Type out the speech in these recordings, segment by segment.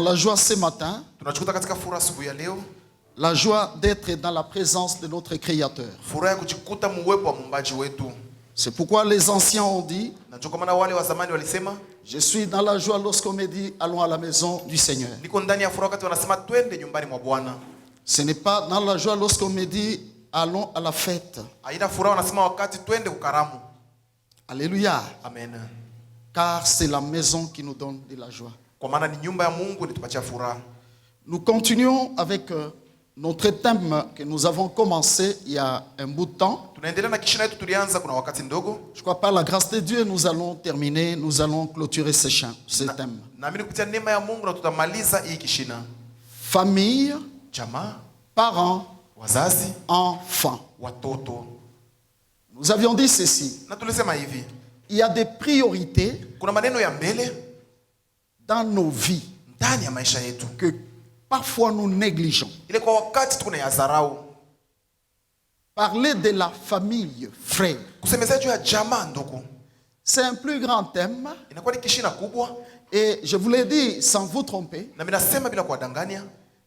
dans la joie ce matin, tunajikuta katika furaha asubuhi ya leo, la joie d'être dans la présence de notre Créateur. furaha ya kujikuta muwepo wa muumbaji wetu. C'est pourquoi les anciens ont dit, Na ndio kwa maana wale wa zamani walisema, je suis dans la joie lorsqu'on me dit, allons à la maison du Seigneur. niko ndani ya furaha wakati wanasema twende nyumbani mwa Bwana. Ce n'est pas dans la joie lorsqu'on me dit, allons à la fête. Haina furaha wanasema wakati twende kukaramu. Alléluia. Amen. Car c'est la maison qui nous donne de la joie. Kwa maana ni nyumba ya Mungu inatupatia furaha. Nous continuons avec notre thème que nous avons commencé il y a un bout de temps. Tunaendelea na kishina yetu tulianza kuna wakati ndogo. Je crois par la grâce de Dieu, nous allons terminer, nous allons clôturer ce thème. Naamini kupitia neema ya Mungu na tutamaliza hii kishina. Famille, Jamaa, parents, wazazi, enfants. watoto. Nous avions dit ceci. Na tulisema hivi, Il y a des priorités kuna maneno ya mbele dans nos vies ndani ya maisha yetu que parfois nous négligeons. ile kwa wakati tunayadharau. Parler de la famille, frère, Kusemezea juu ya jamaa ndugu, c'est un plus grand thème. inakuwa ni kishina kubwa, Et je vous l'ai dit sans vous tromper, na mimi nasema bila kuwadanganya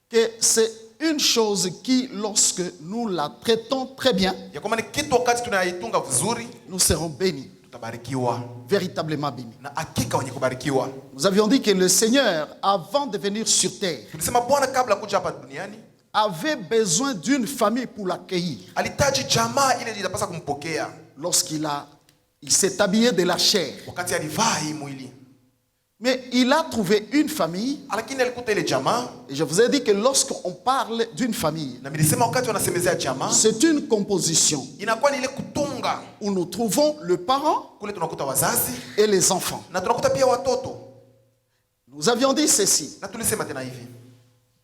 que c'est une chose qui, lorsque nous la traitons très bien, ya kwamba ni kitu wakati tunaitunga vizuri nous serons bénis, tutabarikiwa, véritablement bénis. na hakika wenye kubarikiwa. Nous avions dit que le Seigneur, avant de venir sur terre, Tulisema Bwana kabla kuja hapa duniani avait besoin d'une famille pour l'accueillir. alitaji jamaa ile itapasa kumpokea Il s'est habillé de la chair. wakati alivaa hii mwili, Mais il a trouvé une famille. lakini alikuta ile jamaa. Et je vous ai dit que lorsqu'on parle d'une famille, Na nilisema wakati wanasemezea jamaa c'est une composition inakuwa ni ile kutunga, où nous trouvons le parent kule tunakuta wazazi et les enfants. na tunakuta pia watoto. Nous avions dit ceci. Na tulisema tena hivi,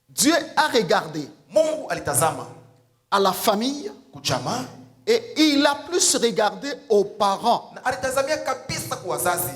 Dieu a regardé Mungu alitazama à la famille kujamaa et il a plus regardé aux parents na alitazamia kabisa kwa wazazi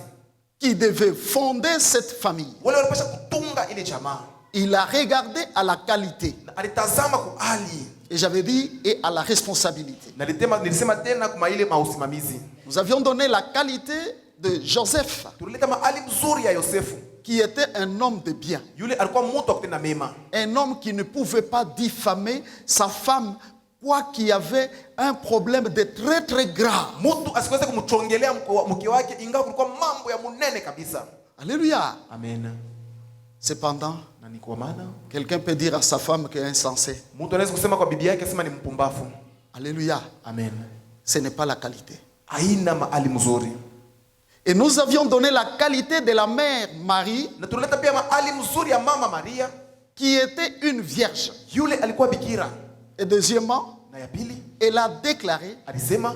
qui devaient fonder cette famille. wale walipasha kutunga ile jamaa, Il a regardé à la qualité. na alitazama kwa hali, Et j'avais dit, et à la responsabilité. na nilisema tena kwa ile mausimamizi. Nous avions donné la qualité de Joseph, Tulileta mahali mzuri ya Yosefu, qui était un homme de bien. yule alikuwa mtu wa kutenda mema, Un homme qui ne pouvait pas diffamer sa femme, quoi qu'il y avait un problème de très très grave. mtu asiweze kumchongelea mke wake ingawa kulikuwa mambo ya munene kabisa. Alléluia. Amen. Cependant, Na ni kwa maana quelqu'un peut dire à sa femme qu'elle est insensée. mtu anaweza kusema kwa bibi yake sema ni mpumbavu. Alléluia. Amen. Ce n'est pas la qualité. Haina mahali mzuri. Et nous avions donné la qualité de la mère Marie, Na tulileta pia mahali mzuri ya mama Maria, qui était une vierge. yule alikuwa bikira. Et deuxièmement, Na ya pili elle a déclaré alisema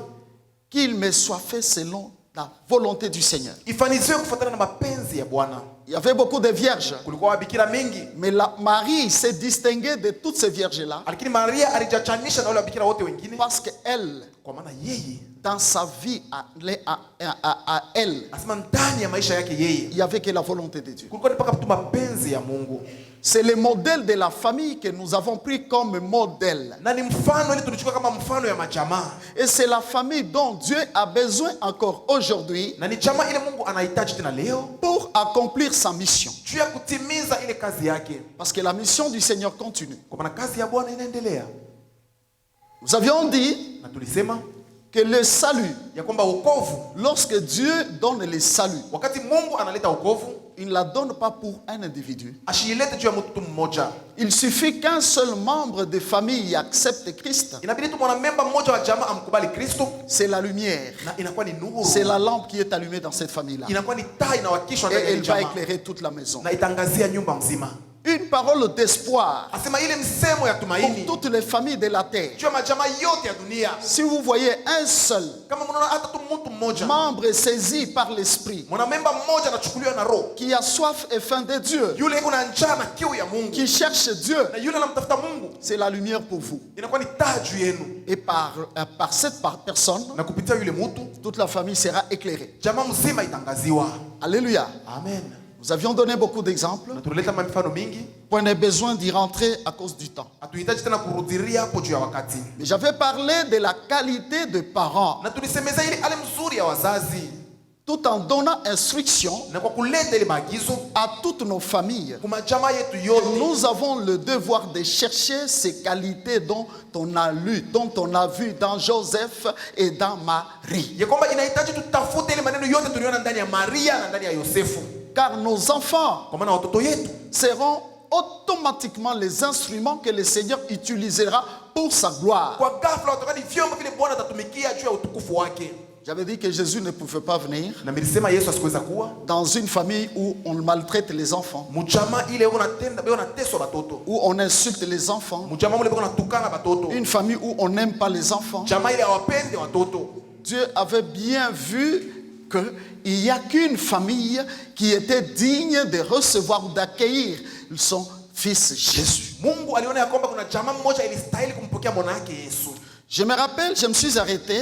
qu'il me soit fait selon la volonté du Seigneur. ifaniziwe kufuatana na mapenzi ya Bwana. Il y avait beaucoup de vierges, Kulikuwa wabikira mengi, mais Marie s'est distinguée de toutes ces vierges-là lakini Maria alijachanisha na wale wabikira wote wengine, parce qu'elle, kwa maana yeye dans sa vie à elle, asema ndani ya maisha yake yeye il n'y avait que la volonté de Dieu. kulikuwa ni mpaka tu mapenzi ya Mungu. C'est le modèle de la famille que nous avons pris comme modèle. Na ni mfano ili tulichukua kama mfano ya majamaa, Et c'est la famille dont Dieu a besoin encore aujourd'hui na ni jamaa ile Mungu anahitaji tena leo pour accomplir sa mission. juu ya kutimiza ile kazi yake, Parce que la mission du Seigneur continue. kwa maana kazi ya Bwana inaendelea. Nous avions dit Na tulisema que le salut, ya kwamba wokovu, lorsque Dieu donne le salut, wakati Mungu analeta wokovu il ne la donne pas pour un individu. ashiilete juu ya mtu mmoja. Il suffit qu'un seul membre de famille accepte Christ. Inabidi tu mwanamemba mmoja wa jamaa amkubali Kristo, C'est la lumière. na inakuwa ni nuru, C'est la lampe qui est allumée dans cette famille-là. inakuwa ni taa inawakishwa Et ndani ya elle va jamaa éclairer toute la maison. na itangazia nyumba mzima. Une parole d'espoir Asema ile msemo ya pour tumaini toutes les familles de la terre. juu ya majamaa yote ya dunia. Si vous voyez un seul Kama mnaona hata tu mtu mmoja, membre saisi par l'esprit, mwanamemba mmoja anachukuliwa na roho, qui a soif et faim de Dieu, yule iko na njaa na kiu ya Mungu, qui cherche Dieu, na yule anamtafuta Mungu, c'est la lumière pour vous. inakuwa ni taa juu yenu, Et par cette personne, na kupitia yule mtu toute la famille sera éclairée. jamaa mzima itangaziwa. Alléluia. Amen. Nous avions donné beaucoup d'exemples. Na tulileta mifano mingi, Point de besoin d'y rentrer à cause du temps. hatuhitaji tena kurudiria hapo juu ya wakati. Mais j'avais parlé de la qualité de parents. Na tulisemeza ile ale mzuri ya wazazi. tout en donnant instruction na kwa kuleta ile maagizo à toutes nos familles. kwa jamaa yetu yote. Nous avons le devoir de chercher ces qualités dont on a lu, dont on a vu dans Joseph et dans Marie. Ya kwamba inahitaji tutafute ile maneno yote tuliona ndani ya Maria na ndani ya Yosefu. Car nos enfants Kwa maana watoto yetu seront automatiquement les instruments que le Seigneur utilisera pour sa gloire. kwa ghafla watakuwa ni vyombo vile Bwana atatumikia juu ya utukufu wake. J'avais dit que Jésus ne pouvait pas venir Na nilisema Yesu asikuweza kuwa dans une famille où on maltraite les enfants, mchama ile unatenda beo nateswa batoto. où on insulte les enfants, Mchama ule beo natukana batoto. une famille où on n'aime pas les enfants. Chama ile hawapende watoto. Dieu avait bien vu qu'il n'y a qu'une famille qui était digne de recevoir ou d'accueillir son fils Jésus. Mungu aliona ya kwamba kuna chama mmoja ilistahili kumpokea mwana wake Yesu. Je me rappelle, je me suis arrêté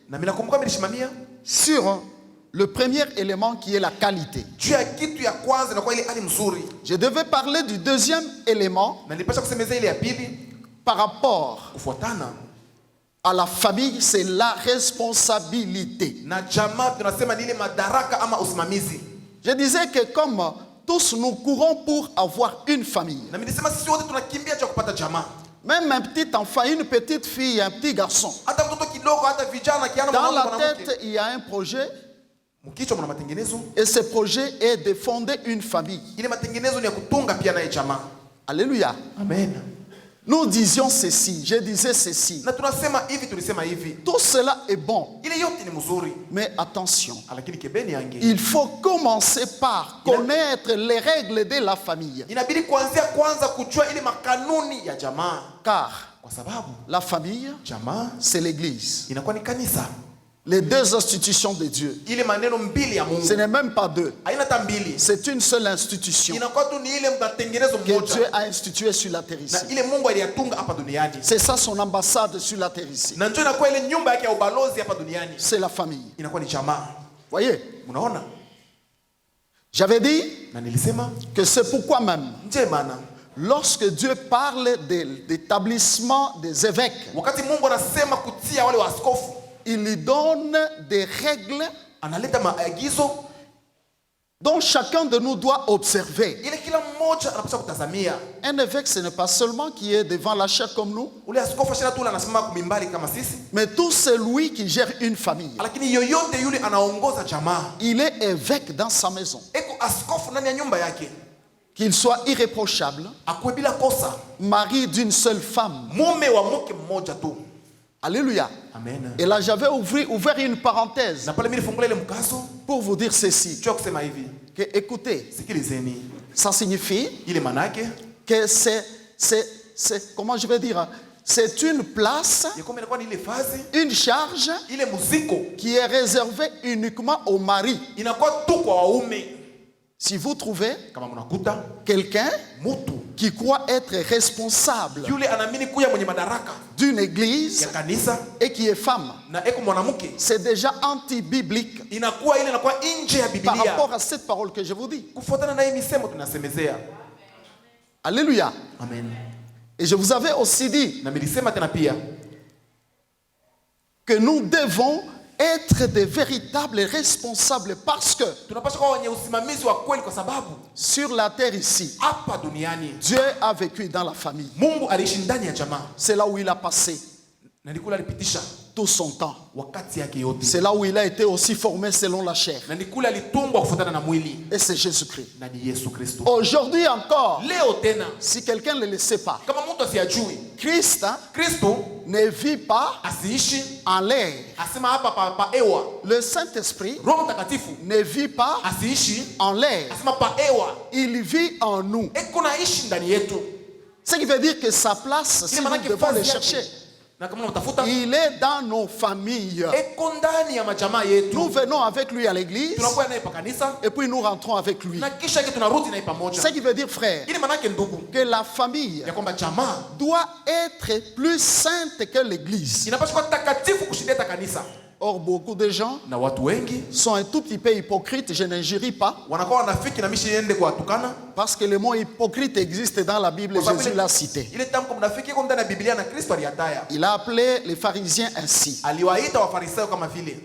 Na mimi nakumbuka nilishimamia sur le premier élément qui est la qualité. juu ya kitu ya kwanza na kwa ile hali mzuri. Je devais parler du deuxième élément Na nilipasha kusemeza ile ya pili par rapport kufuatana à la famille, c'est la responsabilité. na jamaa tunasema ni ile madaraka ama usimamizi. Je disais que comme tous nous courons pour avoir une famille, Na mimi nilisema sisi wote tunakimbia cha kupata jamaa. même un petit enfant, une petite fille, un petit garçon, Hata mtoto kidogo, hata vijana kiana dans mwanamke la mwanamke. tête, il y a un projet Mkichwa mna matengenezo. et ce projet est de fonder une famille. Ile matengenezo ni ya kutunga pia naye jamaa. Alléluia. Amen. Nous disions ceci, je disais ceci. Na tunasema hivi tulisema hivi. Tout cela est bon, Ile yote ni mzuri. mais attention. Lakini kebeni yange. Il faut commencer par connaître les règles de la famille. Inabidi kuanzia kwanza kujua ile makanuni ya jamaa. Car Kwa sababu la famille, jamaa c'est l'église. inakuwa ni kanisa. Les deux institutions de Dieu. Ile maneno mbili ya Mungu. Ce n'est même pas deux. Haina hata mbili. C'est une seule institution Inakuwa tu ni ile matengenezo que Dieu mmoja. a instituée sur la terre ici. Na ile Mungu aliyatunga hapa duniani. C'est ça son ambassade sur la terre ici. Na ndio inakuwa ile nyumba yake ya ubalozi hapa duniani. C'est la famille. Inakuwa ni jamaa. Voyez, Unaona? j'avais dit Na nilisema que c'est pourquoi même, nje bana. lorsque Dieu parle d'établissement des évêques, Wakati Mungu anasema kutia wale waaskofu, il lui donne des règles analeta maagizo dont chacun de nous doit observer. ile kila mmoja anapaswa kutazamia. Un évêque, ce n'est pas seulement qui est devant la chair comme nous, Ule askofu ashira tu anasimama kumimbali kama sisi, mais tout celui qui gère une famille. lakini yoyote yule anaongoza jamaa. Il est évêque dans sa maison. Eko askofu ndani ya nyumba yake. Qu'il soit irréprochable, Akuwe bila kosa, mari d'une seule femme. mume wa mke mmoja tu. Alléluia. Amen. Et là, j'avais ouvert une parenthèse Na pale mimi nifungule ile mkazo, pour vous dire ceci. cho kusema hivi. Que, écoutez, Sikilizeni. ça signifie Ile manake que comment je vais dire, c'est une place, ya kwamba inakuwa ni ile fazi, une charge ile muziko qui est réservée uniquement au mari. inakuwa tu kwa waume. Si vous trouvez Kama mnakuta quelqu'un mtu qui croit être responsable yule anaamini kuya mwenye madaraka d'une église ya kanisa et qui est femme, na eko mwanamke, c'est déjà anti-biblique inakuwa ile inakuwa nje ya par Biblia. rapport à cette parole que je vous dis. Kufuatana na hii misemo tunasemezea. Alléluia. Amen. Et je vous avais aussi dit Na nilisema tena pia que nous devons être des véritables responsables parce que tunapaswa kuwa wenye usimamizi wa kweli, kwa sababu sur la terre ici, hapa duniani Dieu a vécu dans la famille. Mungu aliishi ndani ya jamaa C'est là où il a passé na ndikula alipitisha tout son temps. wakati yake yote, C'est là où il a été aussi formé selon la chair. na ndikula alitungwa kufuatana na mwili, Et c'est Jésus-Christ. na ni Yesu Kristo. Aujourd'hui encore, Leo tena si quelqu'un ne le sait pas, kama mtu asiyajui Christ Kristo ne vit pas asiishi en l'air. asema hapa pa ewa. Le Saint-Esprit Roho Mtakatifu ne vit pas asiishi en l'air. asema pa ewa, Il vit en nous. eko naishi ndani yetu. Ce qui veut dire que sa place, si Ile nous manake devons le fazi chercher, yake, na kama unatafuta il est dans nos familles. eko ndani ya majamaa yetu. Nous venons avec lui à l'église Tunakuwa naye pa kanisa et puis nous rentrons avec lui. na kisha yake tunarudi naye pamoja. Ce qui veut dire, frère, Ile manake ndugu, que la famille ya kwamba jamaa doit être plus sainte que l'église. inapaswa kuwa takatifu kushinda hata kanisa. Or, beaucoup de gens Na watu wengi sont un tout petit peu hypocrites, je n'injurie pas, wanakuwa wanafiki na mishi iende kuwatukana. parce que le mot hypocrite existe dans la Bible, Kwa sababu Jésus ile- l'a cité. Ile tamko mnafiki iko ndani ya Biblia na Kristo aliyataya. Il a appelé les pharisiens ainsi. Aliwaita wafarisayo kama vile.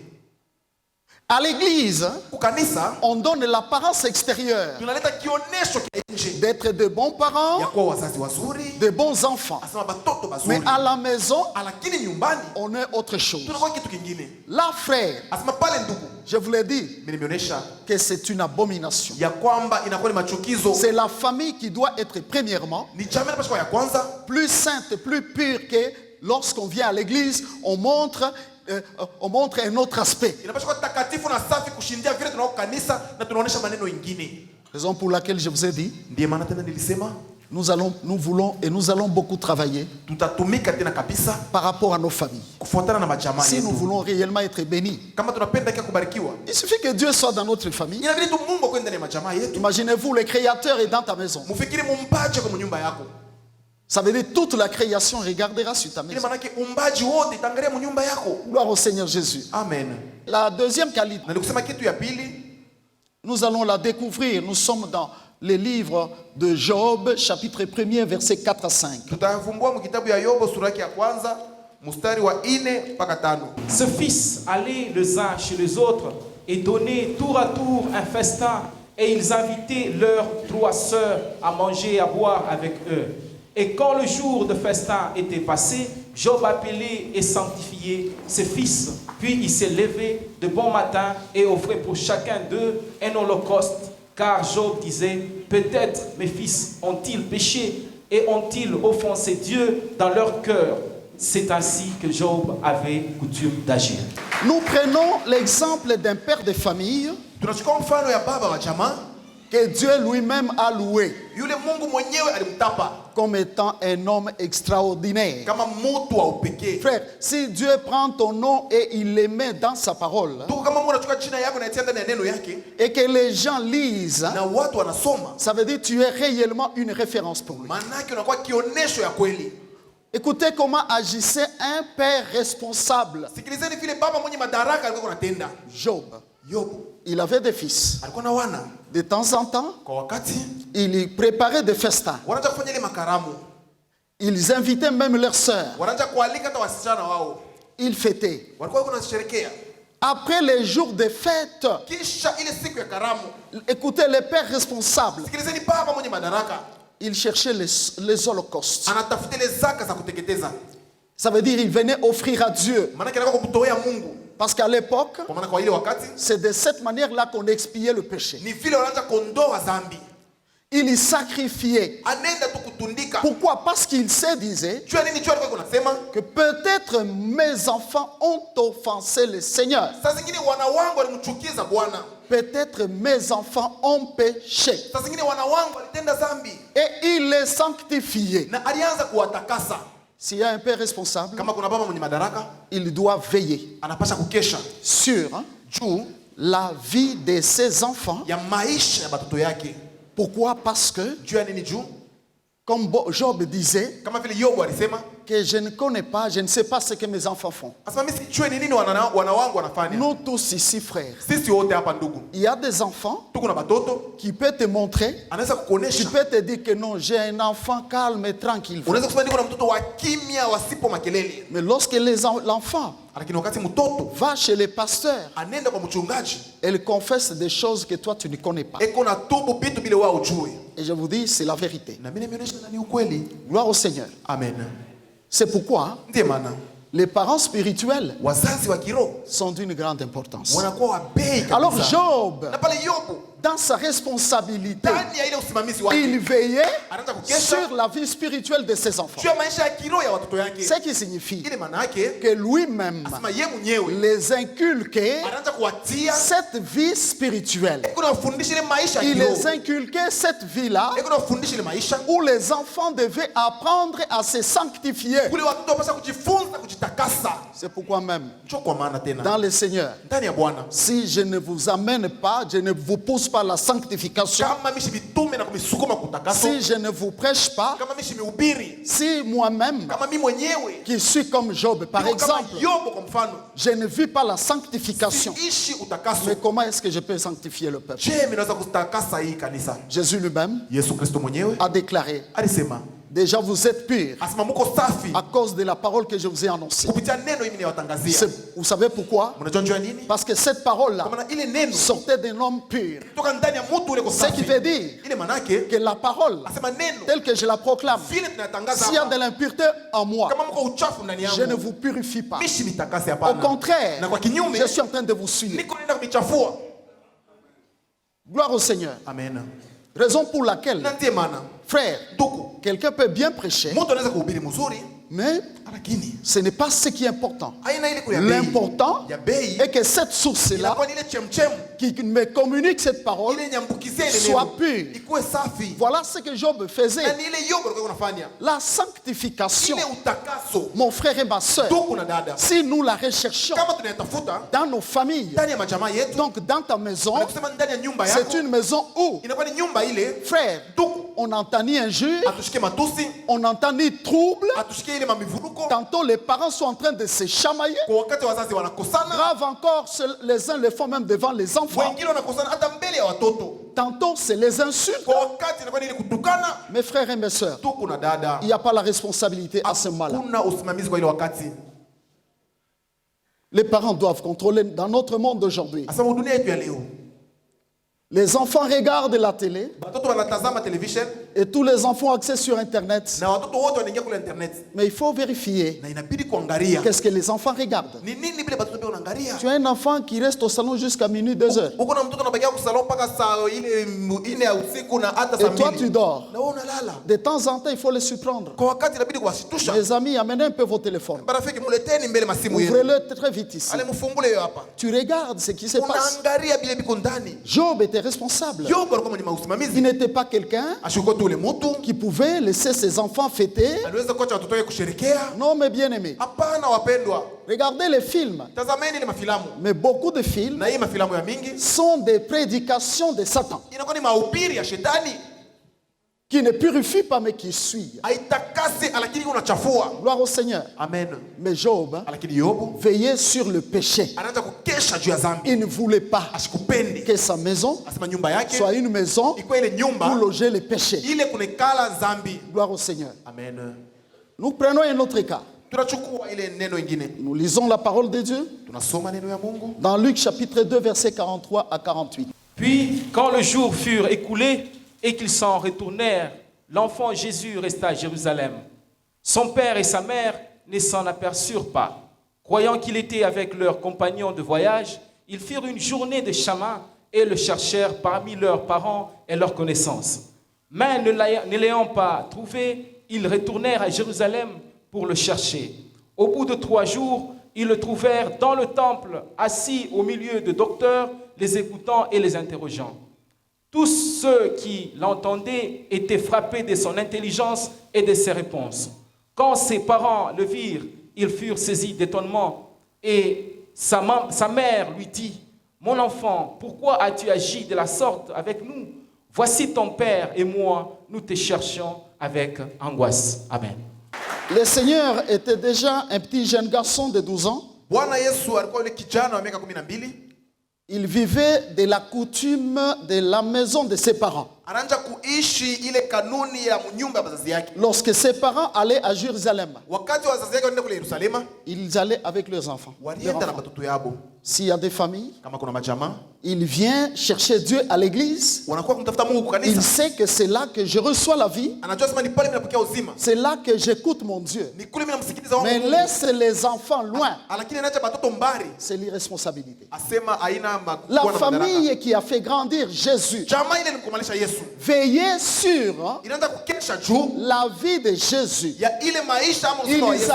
À l'église, Kukanisa on donne l'apparence extérieure tunaleta kionesho kia nje d'être de bons parents, ya kuwa wazazi wazuri, de bons enfants. asema batoto Mais bazuri, à la maison, lakini nyumbani on est autre chose. tunakuwa kitu kingine. Là, frère, Asema pale ndugu, je vous l'ai dit mimi nimeonyesha que c'est une abomination. ya kwamba inakuwa ni machukizo. C'est la famille qui doit être premièrement Ni jamii inapaswa kuwa ya kwanza plus sainte, plus pure que lorsqu'on vient à l'église, on montre un autre aspect. inapaswa kuwa takatifu na safi kushindia vile tunao kanisa na tunaonesha maneno ingine. Raison pour laquelle je vous ai dit, Ndiye maana tena nilisema nous voulons et nous allons beaucoup travailler tutatumika tena kabisa par rapport à nos familles. kufuatana na majamaa Si nous yetu. voulons réellement être bénis, Kama tunapenda kia kubarikiwa, il suffit que Dieu soit dans notre famille. inabidi tu Mungu akwende ndani ya majamaa yetu. Imaginez-vous, le Créateur est dans ta maison. Mufikiri mumbaje kwa nyumba yako. Ça veut dire toute la création regardera sur ta Ile maison. maana yake umbaji wote itaangalia nyumba yako. Gloire au Seigneur Jésus. Amen. La deuxième qualité, Na nikusema kitu ya pili, nous allons la découvrir. Nous sommes dans les livres de Job, chapitre 1er, versets 4 à 5. tutavumbua mu kitabu ya Yobo sura yake ya kwanza mstari wa 4 mpaka 5. Ce fils allaient les uns chez les autres et donnaient tour à tour un festin, et ils invitaient leurs 3 sœurs à manger et à boire avec eux. Et quand le jour de festin était passé, Job appelait et sanctifiait ses fils. Puis il s'est levé de bon matin et offrait pour chacun d'eux un holocauste. Car Job disait, peut-être mes fils ont-ils péché et ont-ils offensé Dieu dans leur cœur. C'est ainsi que Job avait coutume d'agir. Nous prenons l'exemple d'un père de famille Tunachukua mfano ya baba wa jamaa, que Dieu lui-même a loué yule Mungu mwenyewe alimtapa comme étant un homme extraordinaire. kama mtu wa upekee. Frère, si Dieu prend ton nom et il les met dans sa parole, Tuko kama Mungu anachukua jina yako na itia ndani ya neno yake et que les gens lisent, na watu wanasoma, ça veut dire que tu es réellement une référence pour lui. maana yake unakuwa kionesho ya kweli. Écoutez comment agissait un père responsable. Sikilizeni vile baba mwenye madaraka alikuwa anatenda. Job, Yobu il avait des fils. alikuwa na wana, De temps en temps, kwa wakati il préparait des festins. wanaanza kufanya ile makaramu, Ils invitaient même leurs sœurs. wanaanza kualika hata wasichana wao, Ils fêtaient. walikuwa wanasherehekea. Après les jours de fête, Kisha ile siku ya karamu, écoutez, les pères responsables, sikilizeni, baba mwenye madaraka ils cherchaient les holocaustes. anatafuta ile zaka za kuteketeza, Ça veut dire qu'ils venaient offrir à Dieu. maana yake anakuwa kumtolea Mungu. Parce qu'à l'époque, Kwa maana kwa ile wakati c'est de cette manière-là qu'on expiait le péché. ni vile wanaanza kondoa dhambi, Il y sacrifiait. anaenda tu kutundika. Pourquoi? Parce qu'il se disait Jua nini? Jua alikuwa kunasema que peut-être mes enfants ont offensé le Seigneur. saa zingine wana wangu walimchukiza Bwana, Peut-être mes enfants ont péché. saa zingine wana wangu walitenda dhambi, Et il les sanctifiait. na alianza kuwatakasa. S'il y a un père responsable, Kama kuna baba mwenye madaraka, il doit veiller anapasha kukesha sur juu la vie de ses enfants. ya maisha ya batoto yake. Pourquoi? Parce que, Juu ya nini? Juu comme Job disait, kama vile Yobu alisema, que je ne connais pas, je ne sais pas ce que mes enfants font. asema mimi sijui ni nini wana wangu wanafanya. Nous tous ici, frères, Sisi wote hapa ndugu, il y a des enfants tuko na batoto, qui peuvent te montrer, anaweza tu kukuonesha, peux te dire que non, j'ai un enfant calme et tranquille. unaweza kusema niko na mtoto wa kimya wasipo makelele, Mais lorsque l'enfant lakini wakati mtoto va chez les pasteurs, anaenda kwa mchungaji, elle confesse des choses que toi tu ne connais pas. eko na tubu vitu vile wao ujue. Et je vous dis, c'est la vérité. Na mimi nimeonyesha ni ukweli. Gloire au Seigneur. Amen. C'est pourquoi Ndiye maana les parents spirituels wazazi wa kiroho sont d'une grande importance. wanakuwa wa bei kabisa. Alors Job, na pale Yobu dans sa responsabilité, ndani ya ile usimamizi wake il veillait anaanza kukesha sur la vie spirituelle de ses enfants. juu ya maisha ya kiroho ya watoto yake. Ce qui signifie Ile maana yake que lui-même asema yeye mwenyewe les inculquait anaanza kuwatia, cette vie spirituelle. eko na fundisha ile maisha ya Il les kiroho, inculquait cette vie-là eko na fundisha ile maisha où les enfants devaient apprendre à se sanctifier. kule watoto wapasha kujifunza kujitakasa. C'est pourquoi même, Ndio kwa maana tena dans le Seigneur, ndani ya Bwana, si je ne vous amène pas, je ne vous pousse pas la sanctification, kama mishi vitume na kumisukuma kutakaso, si je ne vous prêche pas, kama mishi mihubiri, si moi-même, kama mimi mwenyewe qui suis comme Job, par niko kama exemple, Yobu kwa mfano, je ne vis pas la sanctification, siishi utakaso, mais comment est-ce que je peux sanctifier le peuple? je mimi naweza kutakasa hii kanisa? Jésus lui-même Yesu Kristo mwenyewe a déclaré, alisema Déjà, vous êtes purs asema muko safi à cause de la parole que je vous ai annoncée. kupitia neno hili ninawatangazia. Vous savez pourquoi? Mnajua njoo nini? Parce que cette parole-là Kwa maana ile neno sortait d'un homme pur. kutoka ndani ya mtu ule Ce qui safi. veut dire Ile manake que la parole, asema neno telle que je la proclame, vile tunatangaza s'il y a hapa, de l'impureté en moi, kama mko uchafu ndani je ne yangu vous purifie pas. mishi mitakase Au hapana. contraire, Na kwa kinyume je suis en train de vous suivre. niko naenda kumichafua. Gloire au Seigneur. Amen. Raison pour laquelle, Na ndiye maana frère, ndugu, quelqu'un peut bien prêcher, mtu anaweza kuhubiri mzuri mais lakini ce n'est pas ce qui est important. haina ile kuya bei. L'important Ya bei est que cette source-là inakuwa ni ile chemchemu qui me communique cette parole ile nyambukizie ile soit neno pure. ikuwe safi. Voilà ce que Job Na faisait. ni ile yogo alikuwa anafanya. La sanctification, Ile utakaso. mon frère et ma soeur, Ndugu na dada, si nous la recherchons kama tunayatafuta dans nos familles, ndani ya majamaa yetu, donc dans ta maison, na kusema ndani ya nyumba yako, c'est une maison où, inakuwa ni nyumba ile, frère, ndugu, on n'entend ni injure, atushike matusi, on n'entend ni trouble. atushike ile mamivuruko. Tantôt les parents sont en train de se chamailler. Kwa wakati wazazi wanakosana, Grave encore, les uns le font même devant les enfants. wengine wanakosana hata mbele ya watoto. Tantôt c'est les insultes. Kwa wakati inakuwa ni ile kutukana. Mes frères et mes sœurs, Ndugu na dada, il n'y a pas la responsabilité à ce moment-là. hakuna usimamizi kwa ile wakati. Les parents doivent contrôler dans notre monde d'aujourd'hui. Asema dunia yetu ya leo, Les enfants regardent la télé watoto wanatazama television et tous les enfants ont accès sur Internet. na watoto wote wanaingia kule internet, Mais il faut vérifier na inabidi kuangalia qu'est-ce que les enfants regardent. ni nini vile watoto pia wanaangalia. Tu as un enfant qui reste au salon jusqu'à minuit, 2 heures. Uko na mtoto anabakia kusalo mpaka saa ile 4 ya usiku na hata saa Et toi, tu 2. dors. Na wewe unalala. De temps en temps, il faut les surprendre. Kwa wakati inabidi kuwasitusha. Mes amis, amenez un peu vos téléphones. Marafiki, muleteni mbele masimu yenu. Ouvrez-le très vite ici. Ale mfungule hiyo hapa. Tu regardes ce qui se passe. Unaangalia vile biko ndani. Job était responsable. Yobu alikuwa mwenye Il usimamizi. n'était pas quelqu'un Ashukua tu ule mtu qui pouvait laisser ses enfants fêter. aliweza kuacha watoto wake kusherekea. Non, mes bien-aimés. Hapana wapendwa. Regardez les films. Tazameni ile mafilamu. Mais beaucoup de films Na hii mafilamu ya mingi sont des prédications de Satan inakuwa ni mahubiri ya shetani. qui ne purifient pas mais qui suivent. Haitakasi lakini unachafua. Gloire au Seigneur. Amen. Mais Job Lakini Yobu veillait sur le péché. anaanza kukesha juu ya dhambi. Il ne voulait pas Asikupendi. que sa maison Asema nyumba yake soit une maison ikuwa ile pour nyumba loger les péchés. ile kunekala dhambi. Gloire au Seigneur. Amen. Nous prenons un autre cas. Tunachukua ile neno ingine. Nous lisons la parole de Dieu Tunasoma neno ya Mungu. dans Luc chapitre 2 versets 43 à 48. Puis, quand le jour fut écoulé et qu'ils s'en retournèrent, l'enfant Jésus resta à Jérusalem. Son père et sa mère ne s'en aperçurent pas. Croyant qu'il était avec leurs compagnons de voyage, ils firent une journée de chemin et le cherchèrent parmi leurs parents et leurs connaissances. Mais ne l'ayant pas trouvé, ils retournèrent à Jérusalem pour le chercher. Au bout de 3 jours, ils le trouvèrent dans le temple, assis au milieu de docteurs, les écoutant et les interrogeant. Tous ceux qui l'entendaient étaient frappés de son intelligence et de ses réponses. Quand ses parents le virent, ils furent saisis d'étonnement. Et sa mère lui dit, « Mon enfant, pourquoi as-tu agi de la sorte avec nous? Voici ton père et moi, nous te cherchons avec angoisse. » Amen. Le Seigneur était déjà un petit jeune garçon de 12 ans. Bwana Yesu alikuwa yule kijana wa miaka 12. Il vivait de la coutume de la maison de ses parents. Anaanza kuishi ile kanuni ya nyumba ya wazazi yake. Lorsque ses parents allaient à Jérusalem, Wakati wazazi yake wanaenda kule Yerusalema, ils allaient avec leurs enfants. walienda na watoto yao. S'il y a des familles, Kama kuna majamaa, il vient chercher Dieu à l'église. wanakuwa kumtafuta Mungu kwa Il kanisa. sait que c'est là que je reçois la vie. Anajua sema ni pale mimi napokea uzima. C'est là que j'écoute mon Dieu. Ni kule mimi namsikiliza wangu. Mais Mungu. laisse les enfants loin. Lakini anaacha watoto mbali. C'est l'irresponsabilité. Asema haina La makuwa na madaraka. famille qui a fait grandir Jésus Jamaa ile nikumalisha Yesu. veillait sur Inaanza kukesha juu la vie de Jésus. ya ile maisha ama uzima wa Yesu.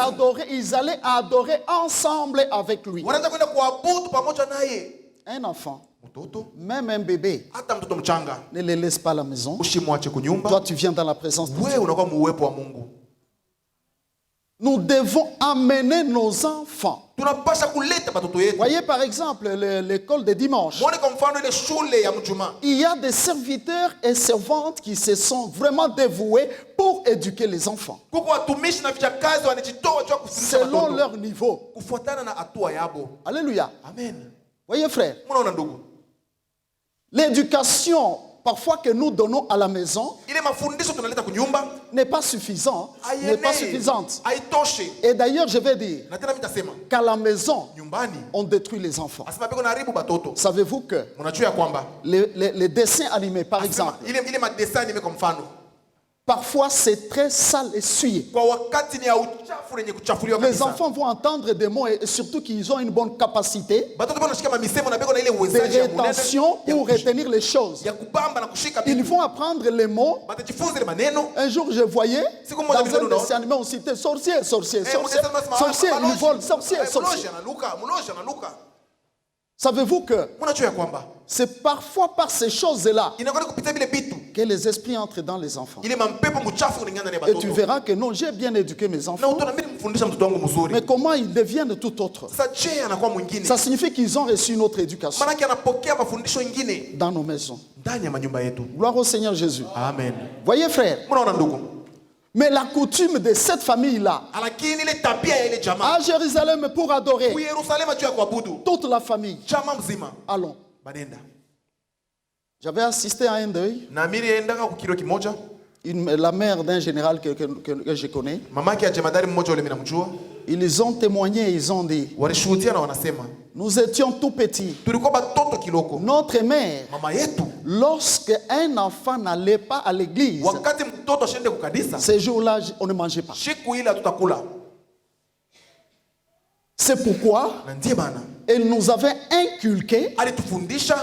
Ils allaient adorer ensemble avec lui. Wanaanza kwenda kuabudu pamoja naye. Un enfant, Mtoto, même un bébé, hata mtoto mchanga, ne le laisse pas à la maison. usimwache kunyumba. Toi, tu viens dans la présence de Dieu. Wewe unakuwa muwepo wa Mungu. Nous devons amener nos enfants. Tunapasha kuleta watoto yetu. Voyez par exemple l'école de dimanche. Muone kwa mfano ile shule ya mjuma. Il y a des serviteurs et servantes qui se sont vraiment dévoués pour éduquer les enfants. Kuko watumishi na vijakazi wanajitoa juu kufundisha Selon watoto. leur niveau. Kufuatana na hatua yabo. Alléluia. Amen. Voyez frère, Munaona ndugu. l'éducation parfois que nous donnons à la maison ile mafundisho tunaleta kunyumba n'est pas suffisant, n'est pas suffisante. haitoshe. Et d'ailleurs, je vais dire Na tena mitasema qu'à la maison, nyumbani on détruit les enfants. asema beko naharibu batoto. Savez-vous que Mnajua ya kwamba les dessins animés, par exemple, ile madessin anime kwa mfano parfois c'est très sale et souillé. kwa wakati ni ya uchafu yenye kuchafuliwa Les kabisa. enfants vont entendre des mots et surtout qu'ils ont une bonne capacité Batoto bana shika mamisemo na beko na ile de uwezaji ya rétention pour retenir les choses. ya kubamba na kushika Ils vitu. vont apprendre les mots. Batajifunza ile maneno. Un jour, je voyais C'est comme dans moi, un d'habitude, non? dessin animé, on citait sorcier, sorcier, Eh, sorcier, mudesa nasema, sorcier, maloji. ils volent, sorcier, Eh, sorcier. muloji analuka. Savez-vous que Mnajua ya kwamba c'est parfois par ces choses-là inakuwa ni kupitia vile vitu que les esprits entrent dans les enfants. ile mampepo mchafu kulingana na Et tu batoto. verras que non, j'ai bien éduqué mes Na enfants, utaona mimi nimfundisha mtoto wangu mzuri. mais comment ils deviennent tout autre? Sasa je anakuwa mwingine. Ça signifie qu'ils ont reçu une autre éducation Maana yake anapokea mafundisho mengine dans nos maisons. ndani ya manyumba yetu. Gloire au Seigneur Jésus. Amen. Voyez frère, Mnaona ndugu? mais la coutume de cette famille-là, Lakini ile tabia ya ile jamaa à Jérusalem pour adorer, ku Yerusalemu juu ya kuabudu toute la famille, jamaa mzima allons. banenda. J'avais assisté à un deuil. Na mimi niendaka ku kilo kimoja. La mère d'un général que je connais, Mamake ya jemadari mmoja yule mimi namjua. ils ont témoigné, ils ont dit, Walishuhudia na wanasema nous étions tout petits. tulikuwa batoto kiloko. Notre mère, Mama yetu lorsque un enfant n'allait pas à l'église, wakati mtoto ashende kukanisa ces jours-là, on ne mangeait pas. siku ile tutakula. C'est pourquoi Na ndiye bana elle nous avait inculqué alitufundisha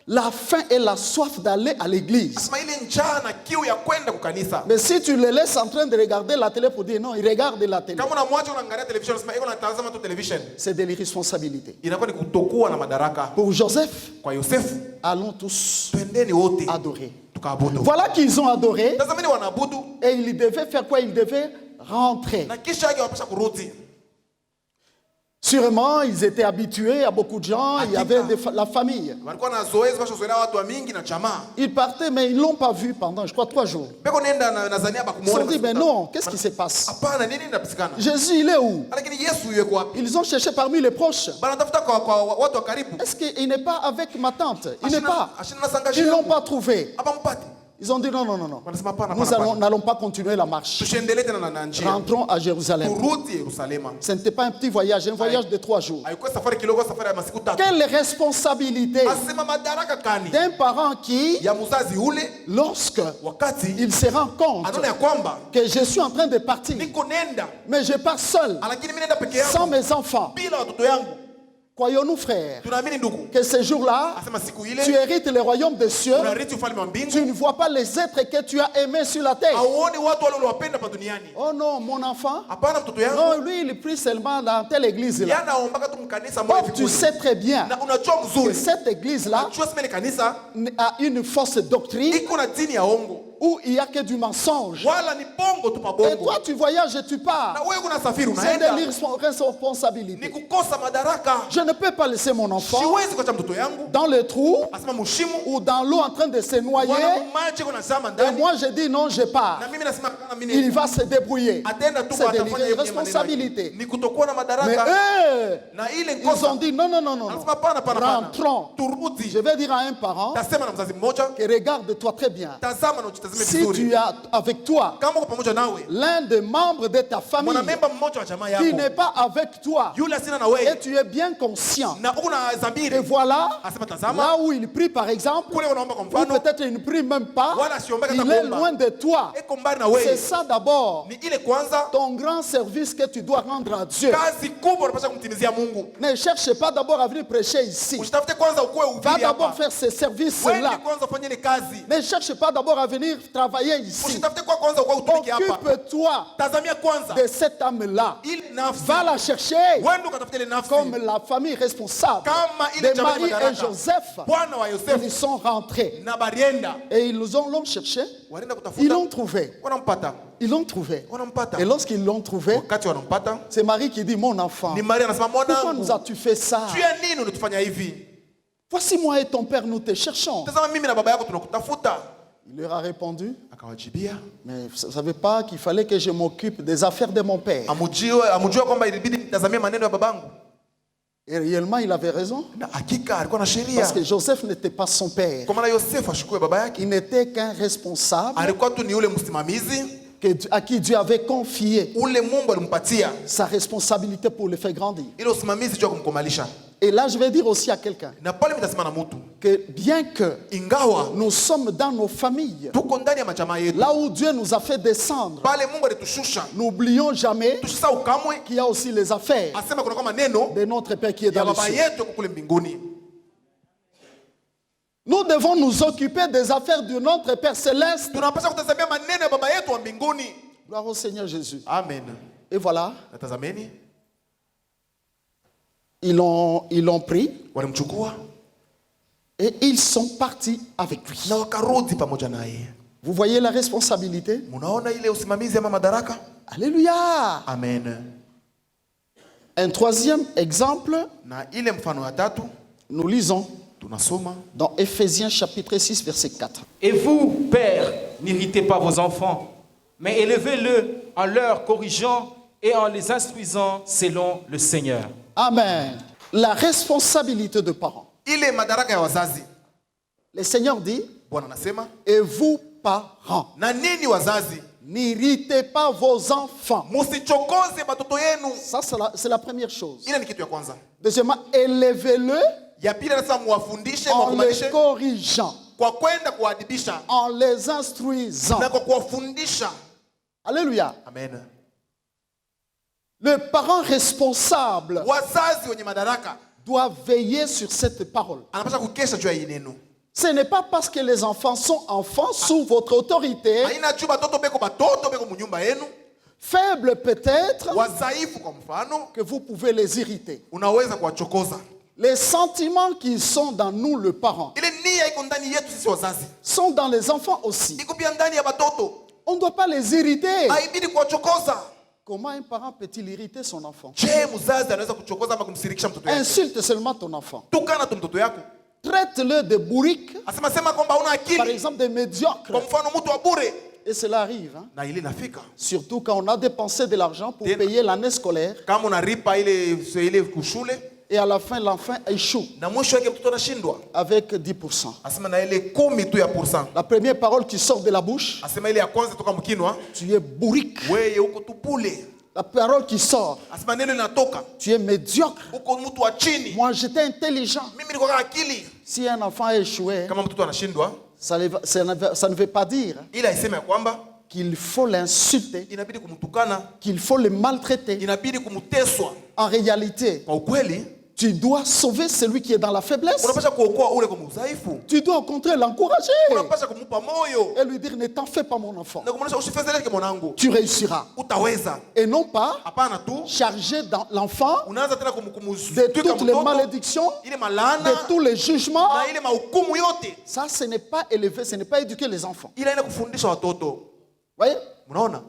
la faim et la soif d'aller à l'église. asema ile njaa na kiu ya kwenda kukanisa. Mais si tu les laisses en train de regarder la télé pour dire non, ils regardent la télé, Kama unamwacha unaangalia television unasema iko natazama tu television. c'est de l'irresponsabilité. Inakuwa ni kutokuwa na madaraka. Pour Joseph, Kwa Yosefu allons tous twendeni wote adorer. tukaabudu. Voilà qu'ils ont adoré Tazameni wanaabudu et ils devaient faire quoi? Ils devaient rentrer. na kisha yake wapasha kurudi. Sûrement, ils étaient habitués à beaucoup de gens, il y avait la famille. Walikuwa na zoezi washozoea watu wa mingi na jamaa. Ils partaient, mais ils ne l'ont pas vu pendant, je crois, 3 jours. Beko nenda na Zania Ils se bakumuona. sont dit, mais non, qu'est-ce qui se passe? Hapana, nini inapitikana? Jésus, il est où? Lakini Yesu yuko wapi? Ils ont cherché parmi les proches. Banatafuta kwa watu wa karibu. Est-ce qu'il n'est pas avec ma tante? Il n'est pas. Ashina na sangaji. Ils ne l'ont pas trouvé. Hapa mpati. Ils ont dit, non, non, non, non. Wanasema hapana, Nous hapana. n'allons pas continuer la marche. Tushendelee tena na njia. Rentrons à Jérusalem. Turudi Yerusalema. Ce n'était pas un petit voyage, un voyage de 3 jours. Haikuwa safari kidogo, safari ya masiku 3. Quelle responsabilité Asema madaraka kani d'un parent qui, ya mzazi ule lorsque wakati il se rend compte anaona ya kwamba que je suis en train de partir, niko nenda mais je pars seul, lakini mimi nenda peke sans yangu mes enfants. bila watoto yangu. Croyons-nous, frères, Tunaamini ndugu, que ce jour-là, asema siku tu ile hérites le royaume des cieux, unarithi ufalme wa mbingu. tu ne vois pas les êtres que tu as aimés sur la terre. Auoni watu wale uliowapenda hapa duniani. Oh non, mon enfant. Hapana, mtoto yangu Non, lui, il prie seulement dans telle église-là. yana aombaka tu mkanisa moja Or, tu hivi. sais très bien Na unajua que mzuri, cette église-là unajua sema ile kanisa a une fausse doctrine iko na dini ya ongo, où il n'y a que du mensonge. wala ni bongo tu Et mabongo. toi, tu voyages et tu Na pars. wewe unasafiri C'est de unaenda, ni l'irresponsabilité. kukosa madaraka. Je ne peux pas laisser mon enfant Siwezi kuacha mtoto yangu dans le trou asema mushimu ou dans l'eau en train de se noyer. wala mumaji kuna zama Et ndani. moi, je dis non, je pars. Na mimi nasema kana Il mimi va se débrouiller. atenda tu C'est kwa de atafanya yeye mwenyewe maneno l'irresponsabilité. yake. Ni kutokuwa na Mais madaraka. eux, Na ile ils ont ngosa dit non, non, non, non, non. anasema pana pana pana. Rentrons. Turudi. Je vais dire à un parent Tasema na mzazi mmoja, que regarde-toi très bien. tazama na utazame Si vizuri. tu as avec toi Kama uko pamoja nawe, l'un des membres de ta famille mwanamemba mmoja wa jamaa qui yako, n'est pas avec toi yule asina na et wewe tu es bien conscient. na uko na Et dhamiri, voilà, asema tazama là où il prie par exemple, kule unaomba kwa ou mfano, peut-être il ne prie même pas, wala siombeka il est hata loin kuomba. de toi. Eko mbali na C'est wewe. ça d'abord, Ni ile kwanza ton grand service que tu dois rendre à Dieu. kazi kubwa unapaswa kumtimizia Mungu. Ne cherche pas d'abord à venir prêcher ici. Usitafute kwanza ukue Va uhubiri d'abord hapa. faire ces Wewe services-là. kwanza ufanye ile kazi. Ne cherche pas d'abord à venir travailler ici. Usitafute kwa kwanza ukue utumike hapa. Occupe-toi Tazamia kwanza de cette âme-là. ile nafsi. Va la chercher Wewe ndio ukatafute ile nafsi. comme la famille responsable Kama ile de jamaa Marie et madaraka. Joseph. Bwana wa Ils Yosefu sont rentrés na barienda et ils l'ont cherché. wanaenda Ils kutafuta, l'ont trouvé. wanampata, Ils l'ont trouvé. wanampata. Et lorsqu'ils l'ont trouvé, Wakati wanampata, c'est Marie qui dit, mon enfant, ni Maria anasema pourquoi nous mwanangu, as-tu fait ça? juu ya nini unatufanya hivi? Voici moi et ton père, nous te cherchons. Tazama mimi na baba yako tunakutafuta. Il leur a répondu, Akawajibia, mais vous ne savez pas qu'il fallait que je m'occupe des affaires de mon père. amujua kwamba ilibidi nitazamie maneno ya babangu. Et réellement, il avait raison. Na hakika alikuwa na sheria. Parce que Joseph n'était pas son père. Kwa maana Yosefu ashukue baba yake. Il n'était qu'un responsable Alikuwa tu ni ule msimamizi à qui Dieu avait confié ule Mungu alimpatia sa responsabilité pour le faire grandir. ile usimamizi juu ya kumkomalisha. Et là, je vais dire aussi à quelqu'un Na pale mitasema na mtu que bien que ingawa nous sommes dans nos familles, tuko ndani ya majamaa yetu, là où Dieu nous a fait descendre, pale Mungu alitushusha, n'oublions jamais tusisahau kamwe qu'il y a aussi les affaires asema kuna kama neno de notre Père qui est ya dans les baba cieux. yetu kule mbinguni. Nous devons nous occuper des affaires de notre Père céleste. Tunapaswa kutazamia maneno ya baba yetu wa mbinguni. Gloire au Seigneur Jésus. Amen. Et voilà, Natazameni ils l'ont pris walimchukua et ils sont partis avec lui. na wakarudi pamoja naye. Vous voyez la responsabilité? Munaona ile usimamizi ama madaraka? Alléluia. Amen. Un troisième exemple, Na ile mfano ya tatu nous lisons tunasoma dans Éphésiens chapitre 6 verset 4. Et vous, pères, n'irritez pas vos enfants, mais élevez-le en leur corrigeant et en les instruisant selon le Seigneur. Amen. La responsabilité de parents. ile madaraka ya wazazi. Le Seigneur dit, Bwana anasema et vous parents, na nini wazazi n'irritez pas vos enfants. musichokoze batoto yenu. Ça, c'est la première chose. Ile ni kitu ya kwanza. Deuxièmement, élevez-le Ya pili anasema muwafundishe, en muwakumanishe les corrigeant, kwa kwenda kuwaadibisha en les instruisant. na kwa kuwafundisha. Alléluia. Amen. Le parent responsable Wazazi wenye madaraka doit veiller sur cette parole. anapaswa kukesha juu ya hii neno. Ce n'est pas parce que les enfants sont enfants sous votre autorité, Haina juu batoto beko munyumba yenu, faibles peut-être, wazaifu kwa mfano, que vous pouvez les irriter. unaweza kuwachokoza. Les sentiments qui sont dans nous, le parent, Ile nia iko ndani yetu sisi wazazi, sont dans les enfants aussi. iko pia ndani ya batoto. On ne doit pas les irriter. Haibidi kuwachokoza. Comment un parent peut-il irriter son enfant? Je, mzazi anaweza kuchokoza ama kumsirikisha mtoto yake? Insulte seulement ton enfant. Tukana tu mtoto yako. Traite-le de bourrique, Asema sema kwamba una par akili. exemple de médiocre. Kwa mfano mtu wa bure. Et cela arrive, hein? Na ile nafika. Surtout quand on a dépensé de l'argent pour payer l'année scolaire Kama unaripa ile kushule et à la fin l'enfant échoue na mwisho wake mtoto anashindwa. avec 10%. Asema na ile 10 tu ya %. La première parole qui sort de la bouche, Asema ile ya kwanza toka mkinwa, tu es bourrique. wewe uko tu bule. La parole qui sort, Asema neno linatoka, tu es médiocre. uko mtu wa chini. Moi j'étais intelligent. Mimi niko na akili. Si un enfant a échoué, Kama mtoto anashindwa, ça ne veut pas dire ila iseme ya kwamba qu'il faut l'insulter, inabidi kumtukana, qu'il faut le maltraiter. inabidi kumteswa. En réalité, Kwa ukweli, tu dois sauver celui qui est dans la faiblesse. unapaswa kuokoa ule kwa udhaifu. Tu dois au contraire l'encourager Unapaswa kumpa moyo et lui dire ne t'en fais pas mon enfant. na kumwonyesha usifedheleke mwanangu. Tu réussiras. Utaweza. Et non pas Hapana tu charger dans l'enfant unaanza tena de kumtwika toutes les mtoto malédictions, ile malana de tous les jugements. na ile mahukumu yote. Ça, ce n'est pas élever, ce n'est pas éduquer les enfants. Ila ina kufundisha watoto. Voyez? Mnaona?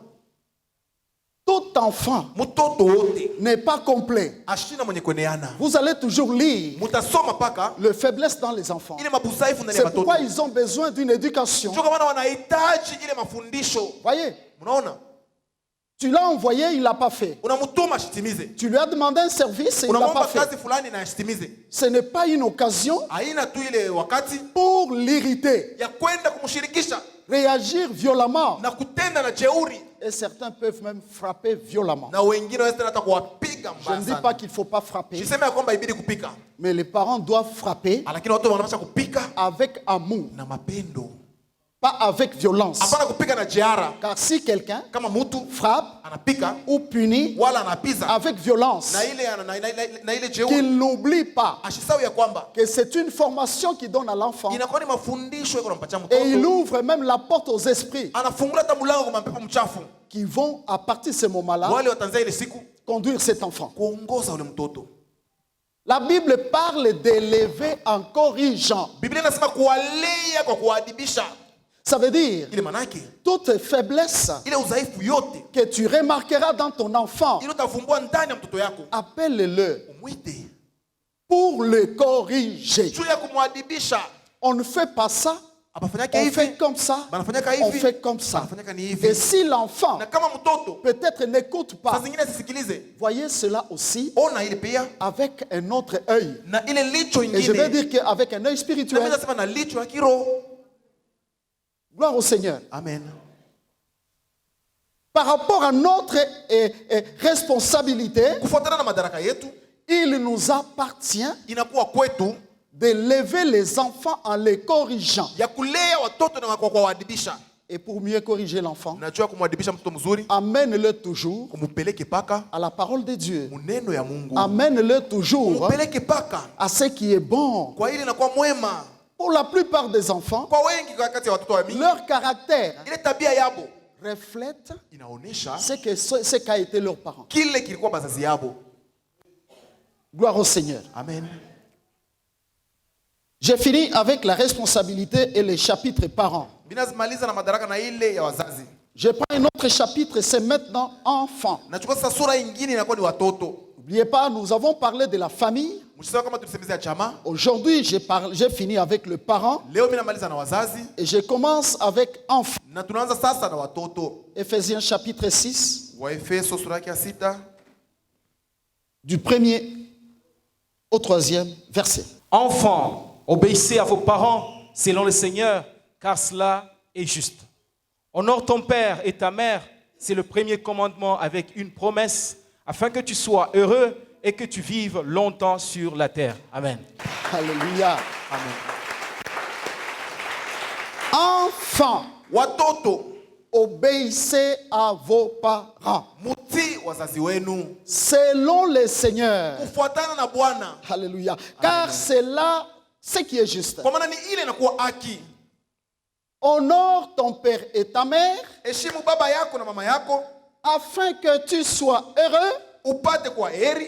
Tout enfant Mtoto wote n'est pas complet. ashina mwenye kueneana. Vous allez toujours lire Mutasoma paka le faiblesse dans les enfants. ile mabuzaifu ndani ya C'est watoto. pourquoi ils ont besoin d'une éducation. Ndio maana wanahitaji ile mafundisho. Voyez? Mnaona? Tu l'as envoyé, il ne l'a pas fait. Unamtuma ashitimize. Tu lui as demandé un service et il ne l'a Unamwomba pas fait. kazi fulani na ashitimize. Ce n'est pas une occasion Haina tu ile wakati pour l'irriter, ya kwenda kumshirikisha réagir violemment. na kutenda na jeuri, Et certains peuvent même frapper violemment. na wengine wanaweza hata kuwapiga Je mbaya ne dis sana. pas qu'il ne faut pas frapper, Siseme ya kwamba ibidi kupika, mais les parents doivent frapper lakini watu wanapaswa kupika avec amour, na mapendo, pas avec violence. hapana kupika na jeara. Car si quelqu'un Kama mtu frappe anapika ou punit wala anapiza avec violence, na ile jeuri, qu'il n'oublie pas ashisau ya kwamba que c'est une formation qu'il donne à l'enfant inakuwa ni mafundisho yako nampatia et il mtoto, ouvre même la porte aux esprits anafungula hata mlango kwa mapepo mchafu, qui vont, à partir de ce moment-là, wale watanzia ile siku conduire cet enfant. kuongoza ule mtoto. La Bible parle d'élever en corrigeant. Biblia inasema kuwalea kwa kuwaadibisha. Ça veut dire Ile manake toute faiblesse ile udhaifu yote que tu remarqueras dans ton enfant, ile utavumbua ndani ya mtoto yako, appelle-le umwite pour le corriger. juu ya kumwadibisha. On ne fait pas ça abafanyake on hivi, fait comme ça, banafanyaka on hivi, fait comme ça. banafanyaka ni Et hivi. si l'enfant Na kama mtoto peut-être n'écoute saa pas, zingine asisikilize, voyez cela aussi ona ile pia avec un autre œil. na ile licho Et je vais ingine, dire qu'avec un œil spirituel, naweza sema na licho ya kiroho. gloire au Seigneur. Amen. Par rapport à notre responsabilité, Kufuatana na madaraka yetu, il nous appartient inakuwa kwetu d'élever les enfants en les corrigeant. ya kulea watoto na kwa kuwaadibisha. Et pour mieux corriger l'enfant, Unajua kumwadibisha mtoto mzuri, amène-le toujours kumupeleke paka à la parole de Dieu. muneno ya Mungu. Amène-le toujours Kumupeleke paka à ce qui est bon. kwa ile inakuwa mwema. Pour la plupart des enfants, Kwa wengi kati ya watoto wa mingi, leur caractère ile tabia yabo reflète inaonesha ce qu'a été leurs parents. kile kilikuwa bazazi yabo. Gloire au Seigneur. Amen. J'ai fini avec la responsabilité et les chapitres parents. Binazimaliza na madaraka na ile ya wazazi. Je prends un autre chapitre, c'est maintenant enfants. Nachukua sasa sura nyingine inakuwa ni watoto. N'oubliez pas, nous avons parlé de la famille. Msisahau kama tulisemezea chama. Aujourd'hui, j'ai fini avec le parent Leo mimi namaliza na wazazi et je commence avec enfants. na tunaanza sasa na watoto. Éphésiens chapitre 6, Waefeso sura yake ya 6 du 1er au 3e verset. Enfants, obéissez à vos parents selon le Seigneur, car cela est juste. Honore ton père et ta mère, c'est le premier commandement avec une promesse, afin que tu sois heureux et que tu vives longtemps sur la terre. Amen. Alléluia. Amen. Enfants, Watoto, obéissez à vos parents mutii wazazi wenu selon le Seigneur. kufuatana na Bwana, Alléluia. Car c'est là ce qui est juste. kwa maana ni ile inakuwa haki. Honore ton père et ta mère Heshimu baba yako na mama yako afin que tu sois heureux upate kwa heri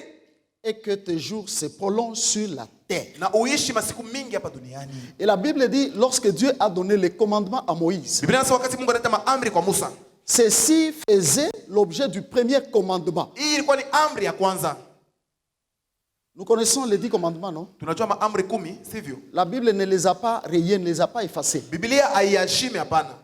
et que tes jours se prolongent sur la terre. na uishi masiku mingi hapa duniani. Et la Bible dit, lorsque Dieu a donné les commandements à Moïse, Biblia inasema wakati Mungu analeta maamri kwa Musa, ceci faisait l'objet du premier commandement. hii ilikuwa ni amri ya kwanza. Nous connaissons les 10 commandements, non? Tunajua maamri 10, sivyo? La Bible ne les a pas rayés, ne les a pas effacés. Biblia haiheshimi, hapana.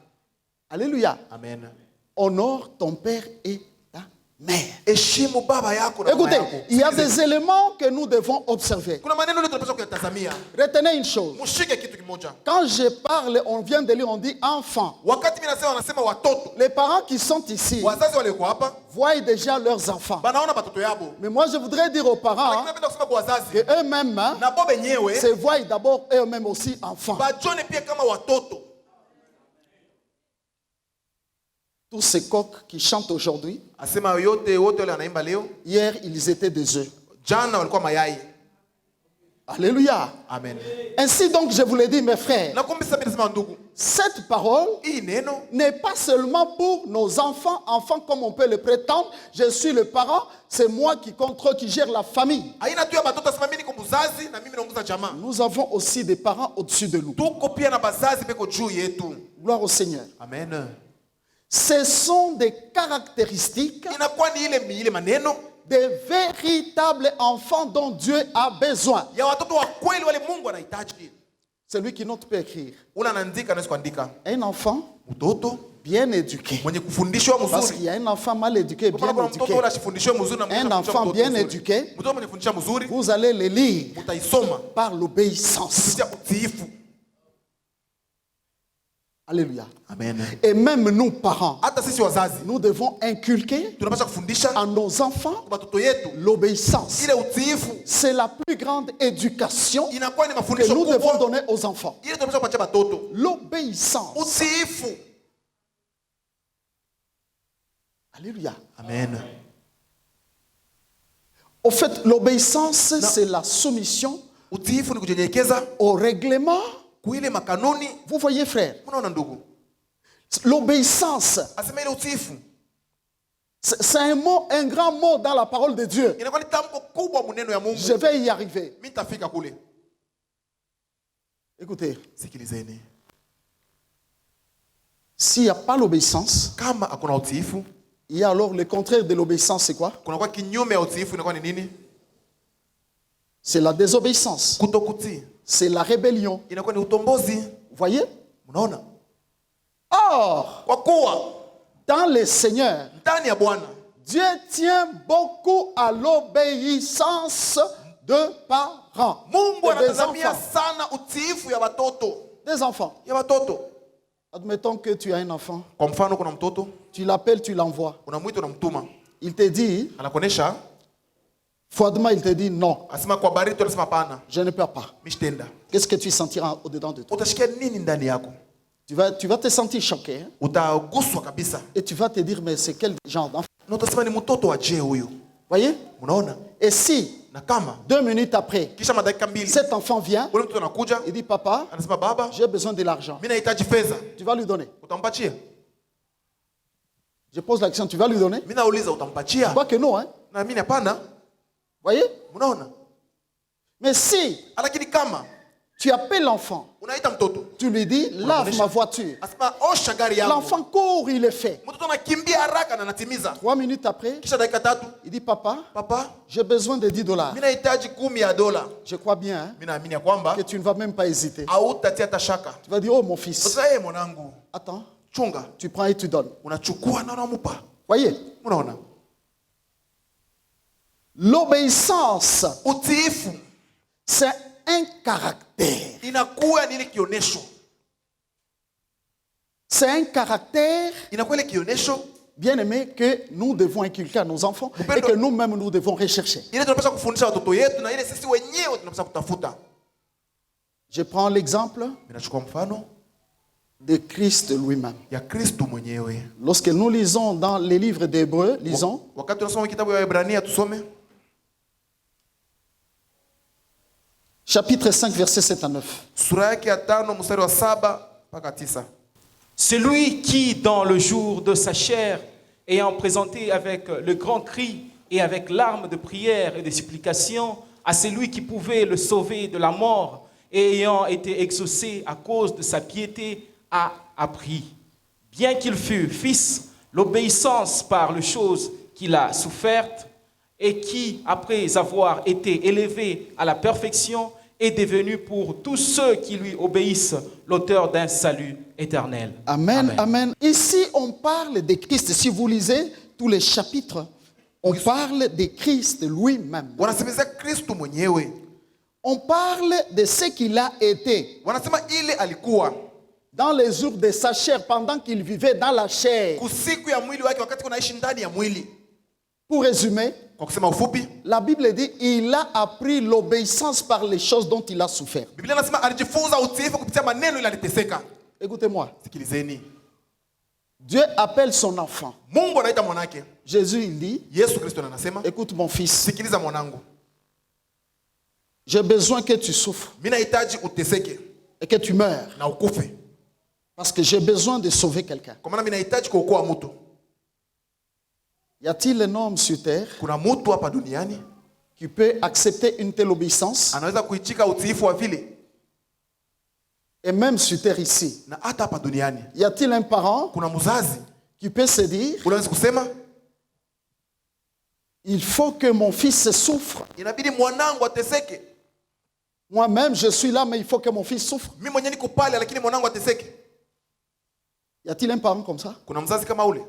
Alléluia. Amen. Honore ton père et ta mère. Heshimu baba yako na mama Écoutez, yako. il y a des éléments que nous devons observer. Kuna maneno ile tunapaswa kuyatazamia. Retenez une chose. Mshike kitu kimoja. Quand je parle, on vient de lire, on dit enfants. Wakati mimi nasema wanasema watoto. Les parents qui sont ici Wazazi wale kwa hapa voient déjà leurs enfants. banaona batoto yabo. Mais moi, je voudrais dire aux parents Lakini napenda kusema kwa wazazi qu'eux-mêmes na bo benyewe se voient d'abord eux-mêmes aussi enfants. bajone pia kama watoto. Tous ces coqs qui chantent aujourd'hui, Asema yote wote wale wanaimba leo, hier, ils étaient des œufs. jana walikuwa mayai. Alléluia. Amen. Ainsi donc, je vous l'ai dit, mes frères, Na kumbe sasa nasema ndugu, cette parole hii neno n'est pas seulement pour nos enfants, enfants comme on peut le prétendre. Je suis le parent, c'est moi qui contrôle, qui gère la famille. haina tu ya batoto, asema mimi niko mzazi na mimi naongoza jamaa. Nous avons aussi des parents au-dessus de nous. Tuko pia na bazazi peko juu yetu. Gloire au Seigneur. Amen. Ce sont des caractéristiques Inakuwa ni ile maneno des véritables enfants dont Dieu a besoin. ya watoto wa kweli wale Mungu anahitaji. Celui qui note peut écrire. Ula anaandika na kuandika. Un enfant Mtoto bien éduqué. mwenye kufundishwa Parce mzuri. qu'il y a un enfant mal éduqué, bien Kuna mtoto éduqué. wala asifundishwe mzuri na Un mwingine enfant bien éduqué, Mtoto mwenye kufundisha mzuri vous allez le lire utaisoma par l'obéissance. kupitia utiifu. Alléluia. Amen. Et même nous, parents, Hata sisi wazazi nous devons inculquer tunapaswa kufundisha à nos enfants kwa watoto yetu l'obéissance. ile utiifu. C'est la plus grande éducation Inakuwa ni que mafundisho nous devons kubwa donner aux enfants. ile tunapaswa kupatia watoto. L'obéissance. Utiifu. Alléluia. Amen. Au fait, l'obéissance, c'est la soumission Utiifu ni kujinyenyekeza au règlement. kuile makanuni. Vous voyez, frère, Unaona ndugu? l'obéissance, Asema ile utiifu c'est un mot, un grand mot dans la parole de Dieu. inakuwa ni tamko kubwa muneno ya Mungu. Je vais y arriver. Mimi nitafika kule. Écoutez, Sikilizeni. s'il n'y a pas l'obéissance, Kama hakuna utiifu, il y a alors le contraire de l'obéissance, c'est quoi? kuna kwa kinyume ya utiifu inakuwa ni nini? C'est la désobéissance. Kutokutii. C'est la rébellion. Inakuwa ni utombozi. Vous voyez? Unaona? Or, Kwa kuwa dans le Seigneur, ndani ya Bwana Dieu tient beaucoup à l'obéissance de parents. Mungu Et des anatazamia enfants. sana utiifu ya watoto. Des enfants. Ya watoto. Admettons que tu as un enfant. Kwa mfano kuna mtoto, Tu l'appelles, tu l'envoies. unamwita unamtuma. Il te dit, Anakuonesha, froidement, il te dit non, asema kwa baridi anasema hapana. je ne peux pas. Mishtenda. Qu'est-ce que tu sentiras au-dedans de toi? Utashikia nini ndani yako? Tu vas te sentir choqué, hein? Utaguswa kabisa. Et tu vas te dire, mais c'est quel genre d'enfant? Na utasema ni mtoto wa je huyu. Voyez? Unaona? Et si, Na kama 2 minutes après, kisha madakika mbili cet enfant vient, ule mtoto anakuja, il dit, papa, anasema baba, j'ai besoin de l'argent. mimi nahitaji fedha. Tu vas lui donner. Utampatia? Je pose la question, tu vas lui donner? Mimi nauliza Je utampatia? crois que non, hein? Na mimi hapana. Voyez? Unaona? Mais si Lakini kama tu appelles l'enfant, unaita mtoto, tu lui dis, lave ma voiture. asema osha gari yangu. L'enfant court, il le fait. Mtoto anakimbia haraka na anatimiza. 3 minutes après, Kisha dakika tatu, il dit, papa, papa, j'ai besoin de $10. mimi nahitaji 10 ya dola. Je crois bien, hein, Mimi naamini ya kwamba que tu ne vas même pas hésiter. hautatia hata shaka. Tu vas dire, oh mon fils, Sasa yeye mwanangu, attends, chunga, tu prends et tu donnes. unachukua na unamupa. Voyez? Unaona? L'obéissance, Utiifu c'est un caractère. inakuwa ni ile kionesho. C'est un caractère, Inakuwa ile kionesho bien aimé, que nous devons inculquer à nos enfants et que nous-mêmes, nous devons rechercher. ile tunapaswa kufundisha watoto yetu na ile sisi wenyewe tunapaswa kutafuta. Je prends l'exemple Ninachukua mfano de Christ lui-même. ya Kristo mwenyewe. Lorsque nous lisons dans les livres d'Hébreux, lisons Wakati tunasoma kitabu ya Waebrania tusome chapitre 5, versets 7 à 9. sura yake ya 5 mstari wa 7 mpaka 9. Celui qui, dans le jour de sa chair, ayant présenté avec le grand cri et avec larmes de prière et de supplication à celui qui pouvait le sauver de la mort, et ayant été exaucé à cause de sa piété, a appris, bien qu'il fût fils, l'obéissance par les choses qu'il a souffertes, et qui, après avoir été élevé à la perfection, est devenu pour tous ceux qui lui obéissent l'auteur d'un salut éternel. Amen, amen. Ici, on parle de Christ. Si vous lisez tous les chapitres, on parle de Christ lui-même. Wanasemezea Kristo mwenyewe. On parle de ce qu'il a été Wanasema ile alikuwa dans les jours de sa chair, pendant qu'il vivait dans la chair. kusiku ya mwili wake wakati kunaishi ndani ya mwili. Pour résumer, Kwa kusema ufupi, la Bible dit il a appris l'obéissance par les choses dont il a souffert. Biblia inasema alijifunza utiifu kupitia maneno ile aliteseka. Écoutez-moi. Sikilizeni. Dieu appelle son enfant. Mungu anaita mwanake. Jésus, il dit, Yesu Kristo anasema, écoute mon fils, sikiliza mwanangu. j'ai besoin que tu souffres Mimi nahitaji uteseke et que tu meurs. na ukufe. Parce que j'ai besoin de sauver quelqu'un. Kwa maana mimi nahitaji kuokoa mtu. Y a-t-il un homme sur terre Kuna mtu hapa duniani qui peut accepter une telle obéissance? anaweza kuitika utiifu wa vile? Et même sur terre ici. Na hata hapa duniani Y a-t-il un parent kuna mzazi qui peut se dire, unaweza kusema il faut que mon fils souffre. inabidi mwanangu ateseke. Moi-même, je suis là, mais il faut que mon fils souffre. Mimi mwenyewe niko pale lakini mwanangu ateseke. Y a-t-il un parent comme ça? Kuna mzazi kama ule?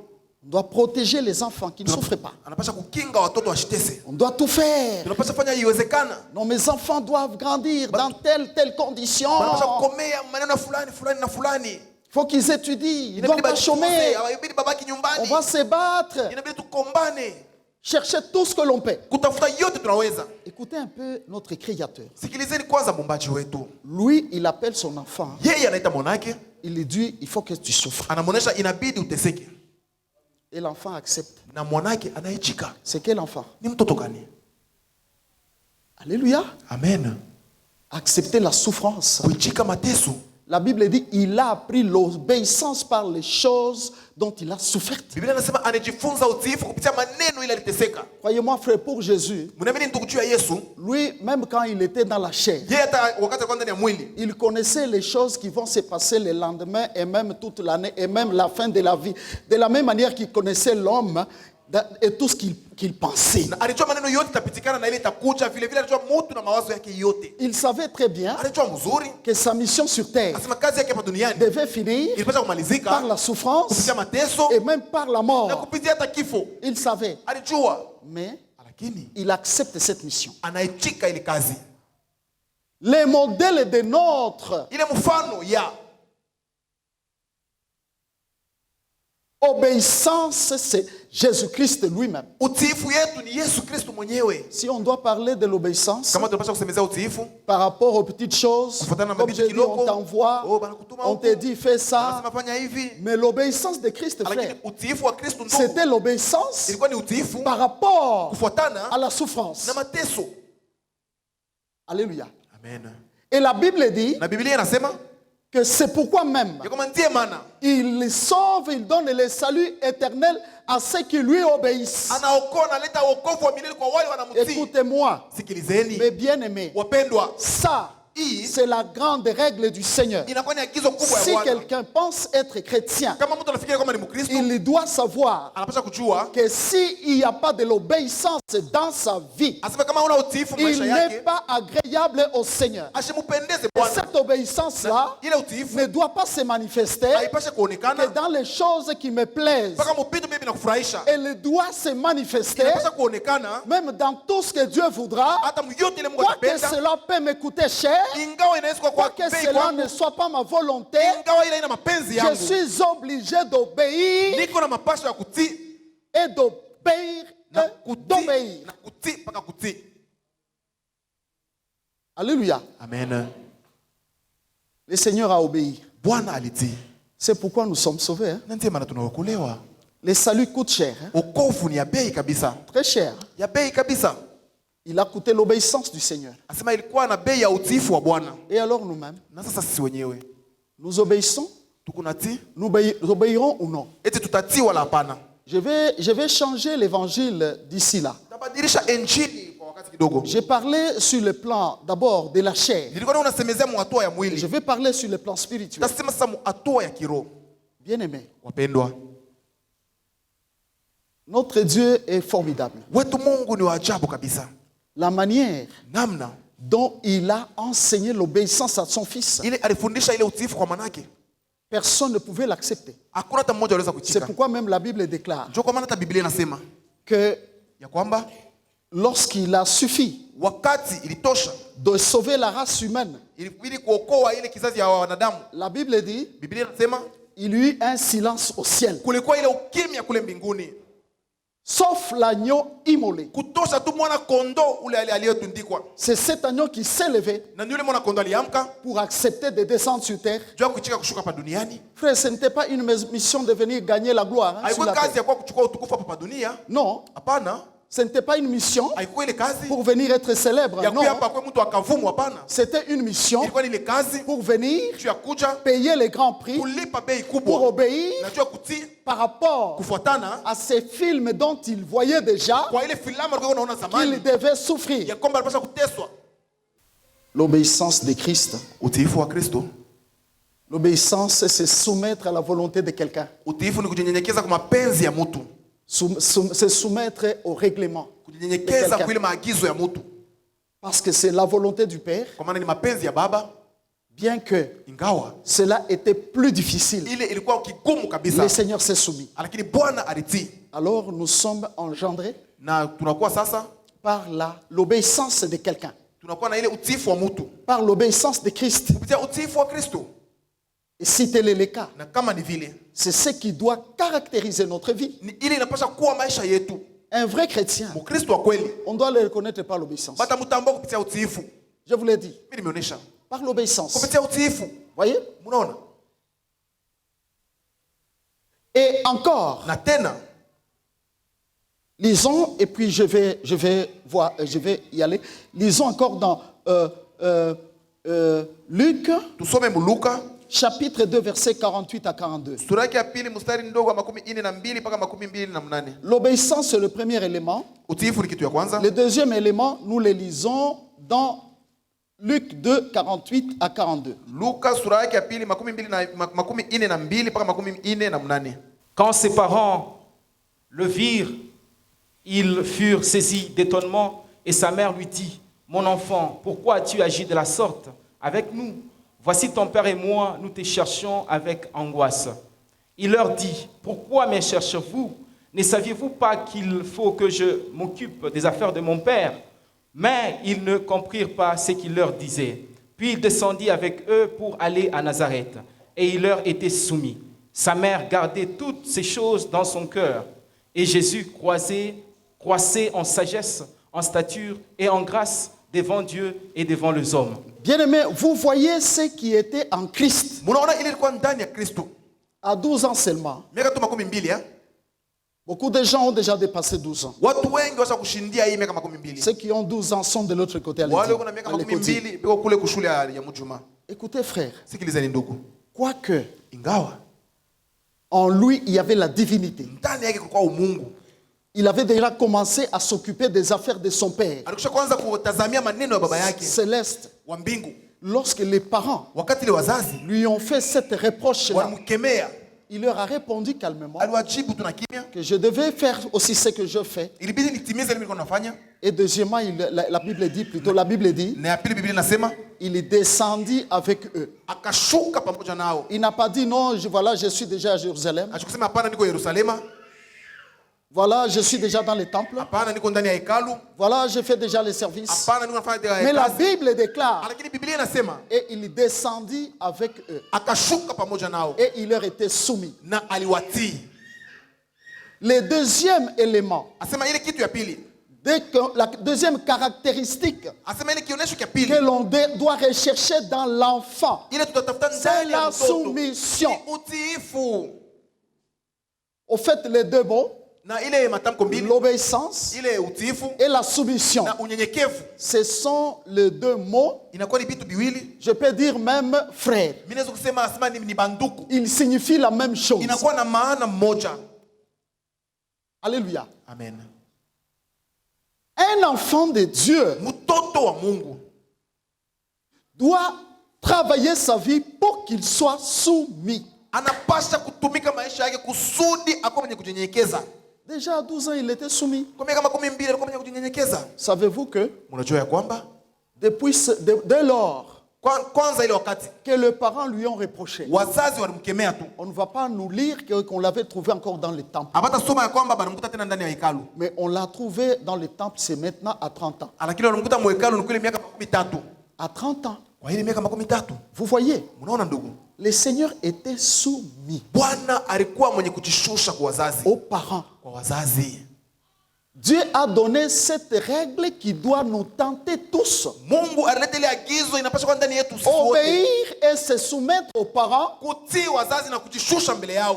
On doit protéger les enfants qui ne souffrent pas. Anapasha kukinga watoto wasitese. On doit tout faire. Tunapasha fanya iwezekana. Non, mes enfants doivent grandir dans telle condition. Wanapasha kukomea maneno fulani fulani na fulani. Il faut qu'ils étudient. Ils ne doivent pas chômer. Inabidi babaki On nyumbani. va se battre. Inabidi tukombane. Chercher tout ce que l'on peut. Kutafuta yote tunaweza. Écoutez un peu notre Créateur. Sikilizeni kwanza muumbaji wetu. Lui, il appelle son enfant. Yeye anaita mwanake, Il lui dit, il faut que tu souffres. anamuonesha inabidi uteseke. Et l'enfant accepte. Na mwanake anaichika. C'est quel enfant? Ni mtoto gani? Alléluia. Amen. Accepter la souffrance. Kuichika mateso. La Bible dit, il a appris l'obéissance par les choses dont il a souffert. Biblia inasema anajifunza utiifu kupitia maneno ile aliteseka. Croyez-moi, frère, pour Jésus, Mnaamini ndugu juu ya Yesu? lui, même quand il était dans la chair, Yeye hata wakati alikuwa ndani ya mwili, il connaissait les choses qui vont se passer le lendemain et même toute l'année et même la fin de la vie. De la même manière qu'il connaissait l'homme et tout ce qu'il pensait. Na alijua maneno yote itapitikana na ile itakuja, vile vile alijua mtu na mawazo yake yote. Il savait très bien Alijua mzuri que sa mission sur terre asema kazi yake hapa duniani devait finir ilipaswa kumalizika par la souffrance kupitia mateso et même par la na mort. kupitia hata kifo. Il savait, Alijua, mais lakini il accepte cette mission. anaichika ile kazi. Les modèles de notre Ile mfano ya obéissance, c'est Jésus-Christ lui-même. utiifu yetu ni Yesu Kristo mwenyewe. Si on doit parler de l'obéissance Kama tunapaswa kusemezea utiifu par rapport aux petites choses, kufuatana na comme mabitu je dis, on kidogo, t'envoie, banakutuma on huko, te dit fais ça, anasema fanya hivi, mais l'obéissance de Christ, frère, lakini utiifu wa Kristo ndio c'était l'obéissance ilikuwa ni utiifu par rapport kufuatana à la souffrance. na mateso. Alléluia. Amen. Et la Bible dit Na Biblia inasema que c'est pourquoi même ya kwamba ndiye maana il sauve, il donne le salut éternel à ceux qui lui obéissent. anaokoa, analeta wokovu wa milele kwa wale wanamtii. Écoutez-moi, Sikilizeni mes bien-aimés, wapendwa, ça, hii c'est la grande règle du Seigneur. inakuwa ni agizo kubwa ya Si Bwana. quelqu'un pense être chrétien, Kama mtu anafikiri kama ni Mkristo, il doit savoir anapaswa kujua que s'il n'y a pas de l'obéissance dans sa vie, asema kama una utiifu il maisha n'est yake pas agréable au Seigneur. asimpendeze Et Bwana. cette obéissance-là Ile utiifu ne doit pas se manifester haipashe que kuonekana dans les choses qui me plaisent. mpaka mpito mimi nakufurahisha. Elle doit se manifester Inapaswa kuonekana même dans tout ce que Dieu voudra, hata myote ile Mungu quoique atapenda, cela peut me coûter cher, ingawa inaweza kuwa kwa quoique bei cela kwangu, ne soit pas ma volonté, ingawa ile ina mapenzi je yangu, suis obligé d'obéir niko na mapasho ya kutii et d'obéir na et kutii d'obéir. na kutii mpaka kutii. Alléluia. Amen. Le Seigneur a obéi. Bwana alitii, C'est pourquoi nous sommes sauvés. Hein? na ndiye maana tunaokolewa. Le salut coûte cher, hein? Wokovu ni ya bei kabisa, Très cher. ya bei kabisa. Il a coûté l'obéissance du Seigneur. Asema ilikuwa na bei ya utiifu wa Bwana. Et alors nous-mêmes, Na sasa sisi wenyewe nous obéissons, tukunatii, nous obéirons ou non. eti tutatii wala hapana. Je vais changer l'évangile d'ici là. Tabadilisha injili kwa wakati kidogo. J'ai parlé sur le plan d'abord de la chair. Nilikuwa unasemezea mu hatua ya Je mwili, vais parler sur le plan spirituel. tasema sasa mu hatua ya kiroho. Bien-aimés, Wapendwa, notre Dieu est formidable. wetu Mungu ni wa ajabu kabisa. La manière Namna dont il a enseigné l'obéissance à son fils, ile alifundisha ile utiifu kwa manake, personne ne pouvait l'accepter. hakuna hata mmoja aliweza C'est kuchika. pourquoi même la Bible déclare Ndio kwa maana hata Biblia inasema que ya kwamba lorsqu'il a suffi wakati ilitosha de sauver la race humaine, ili kuokoa ile kizazi ya wanadamu, la Bible dit Biblia inasema il y eut un silence au ciel, kulikuwa ile ukimya kule mbinguni, sauf l'agneau immolé. kutosha tu mwana kondoo ule aliyetundikwa. C'est cet agneau qui s'est levé Na yule mwana kondoo aliamka pour accepter de descendre sur terre. juu ya kuchika kushuka hapa duniani. Frère, ce n'était pas une mission de venir gagner la gloire hein, sur Haikuwa la kazi terre. ya kuwa kuchukua utukufu hapa dunia, Non, hapana. ce n'était pas une mission Haikuwa ile kazi pour venir être célèbre. ya Non, kuya hapa kwa mtu akavumu, hapana. c'était une mission Ilikuwa ni ile kazi pour venir juu ya kuja payer les grands prix, kulipa bei pour kubwa obéir na juu ya kutii par rapport kufuatana à ces films dont il voyait déjà kwa ile filamu alikuwa anaona qu'il zamani devait souffrir. ya kwamba alipaswa kuteswa. L'obéissance de Christ. Utiifu wa Kristo, L'obéissance, c'est se soumettre à la volonté de quelqu'un. utiifu ni kujinyenyekeza kwa mapenzi ya mtu, Se soumettre au règlement. kujinyenyekeza kwa ile maagizo ya mtu, Parce que c'est la volonté du Père, kwa maana ni mapenzi ya Baba. bien que Ingawa cela était plus difficile. ile ilikuwa kigumu kabisa, Le Seigneur s'est soumis. lakini Bwana alitii, Alors nous sommes engendrés na tunakuwa sasa par l'obéissance de quelqu'un, tunakuwa na ile utiifu wa mtu par l'obéissance de Christ. kupitia utiifu wa Kristo. Et si tel est le cas, Na kama ni vile, c'est ce qui doit caractériser notre vie. ni ile inapaswa kuwa maisha yetu. Un vrai chrétien, Mkristo wa kweli on doit le reconnaître par l'obéissance. bata mtambua kupitia utiifu. Je vous l'ai dit, Mimi nimeonyesha par l'obéissance. kupitia utiifu. Voyez? Mnaona? Et encore, Na tena lisons, et puis je vais y aller. Lisons encore dans Luc, tusome Luka chapitre 2, versets 48 à 42. sura yake ya pili mstari ndogo wa 42 mpaka 28. L'obéissance, c'est le premier élément. Utiifu ni kitu ya kwanza. Le deuxième élément, nous le lisons dans Luc 2, 48 à 42. Luka sura yake ya pili 42 mpaka 28. Quand ses parents le virent, Ils furent saisis d'étonnement et sa mère lui dit, « Mon enfant, pourquoi as-tu agi de la sorte avec nous? Voici ton père et moi, nous te cherchons avec angoisse. » Il leur dit, « Pourquoi me cherchez-vous? Ne saviez-vous pas qu'il faut que je m'occupe des affaires de mon père? » Mais ils ne comprirent pas ce qu'il leur disait. Puis il descendit avec eux pour aller à Nazareth, et il leur était soumis. Sa mère gardait toutes ces choses dans son cœur. Et Jésus croissait en sagesse, en stature et en grâce devant Dieu et devant les hommes. Bien-aimés, vous voyez ceux qui étaient en Christ à 12 ans seulement. Beaucoup de gens ont déjà dépassé 12 ans. Ceux qui ont 12 ans sont de l'autre côté. Écoutez frère, quoique en lui il y avait la divinité, il avait déjà commencé à s'occuper des affaires de son père céleste. Lorsque les parents lui ont fait cette reproche-là, il leur a répondu calmement que je devais faire aussi ce que je fais. Et deuxièmement, la Bible dit, il descendit avec eux. Il n'a pas dit non, voilà, je suis déjà à Jérusalem. Voilà, je suis déjà dans le temple. Voilà, je fais déjà les services. Mais la Bible déclare, et il descendit avec eux. Et il leur était soumis. Le deuxième élément, la deuxième caractéristique que l'on doit rechercher dans l'enfant, c'est la soumission. Au fait, les deux mots, l'obéissance et la soumission, ce sont les deux mots, je peux dire même frère. Ils signifient la même chose. Alléluia. Amen. Un enfant de Dieu doit travailler sa vie pour qu'il soit soumis. Déjà à 12 ans, il était soumis. Savez-vous que dès lors que les parents lui ont reproché, on ne va pas nous lire qu'on l'avait trouvé encore dans le temple. Mais on l'a trouvé dans le temple, c'est maintenant à 30 ans. À 30 ans. Vous voyez, le Seigneur était soumis aux parents. Dieu a donné cette règle qui doit nous tenter tous. Obéir et se soumettre aux parents,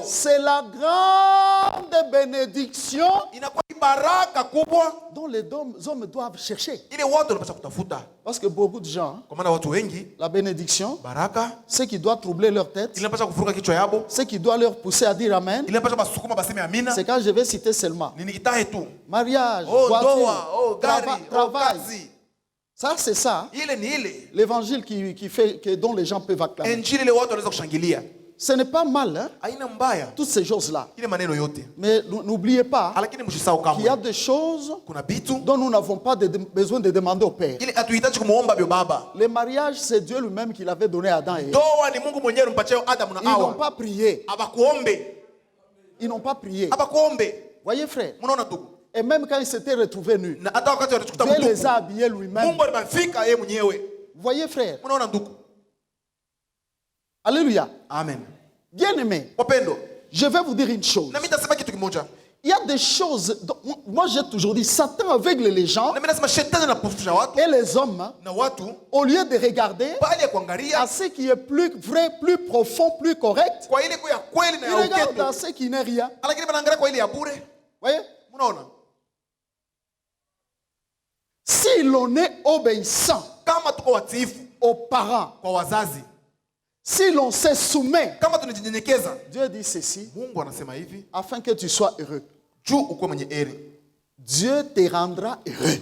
c'est la grande bénédiction dont les hommes doivent chercher. Parce que beaucoup de gens, la bénédiction, ce qui doit troubler leur tête, ce qui doit leur pousser à dire Amen, c'est quand je vais citer seulement mariage, voiture, travail. Ça, c'est ça. L'évangile qui fait, dont les gens peuvent acclamer. Ce n'est pas mal, hein? Toutes ces choses-là. Mais n'oubliez pas qu'il y a des choses dont nous n'avons pas besoin de demander au Père. Le mariage, c'est Dieu lui-même qui l'avait donné à Adam et Ève. Ils n'ont pas prié. Ils n'ont pas prié. Voyez, frère. Et même quand ils s'étaient retrouvés nus, Dieu les a habillés lui-même. Voyez, frère. Alléluia. Amen. Bien aimé, je vais vous dire une chose. Il y a des choses, moi j'ai toujours dit, Satan aveugle les gens et les hommes, au lieu de regarder à ce qui est plus vrai, plus profond, plus correct, ils regardent à ce qui n'est rien. Voyez? Si l'on est obéissant aux parents, si l'on se soumet, Dieu dit ceci, afin que tu sois heureux. Dieu te rendra heureux.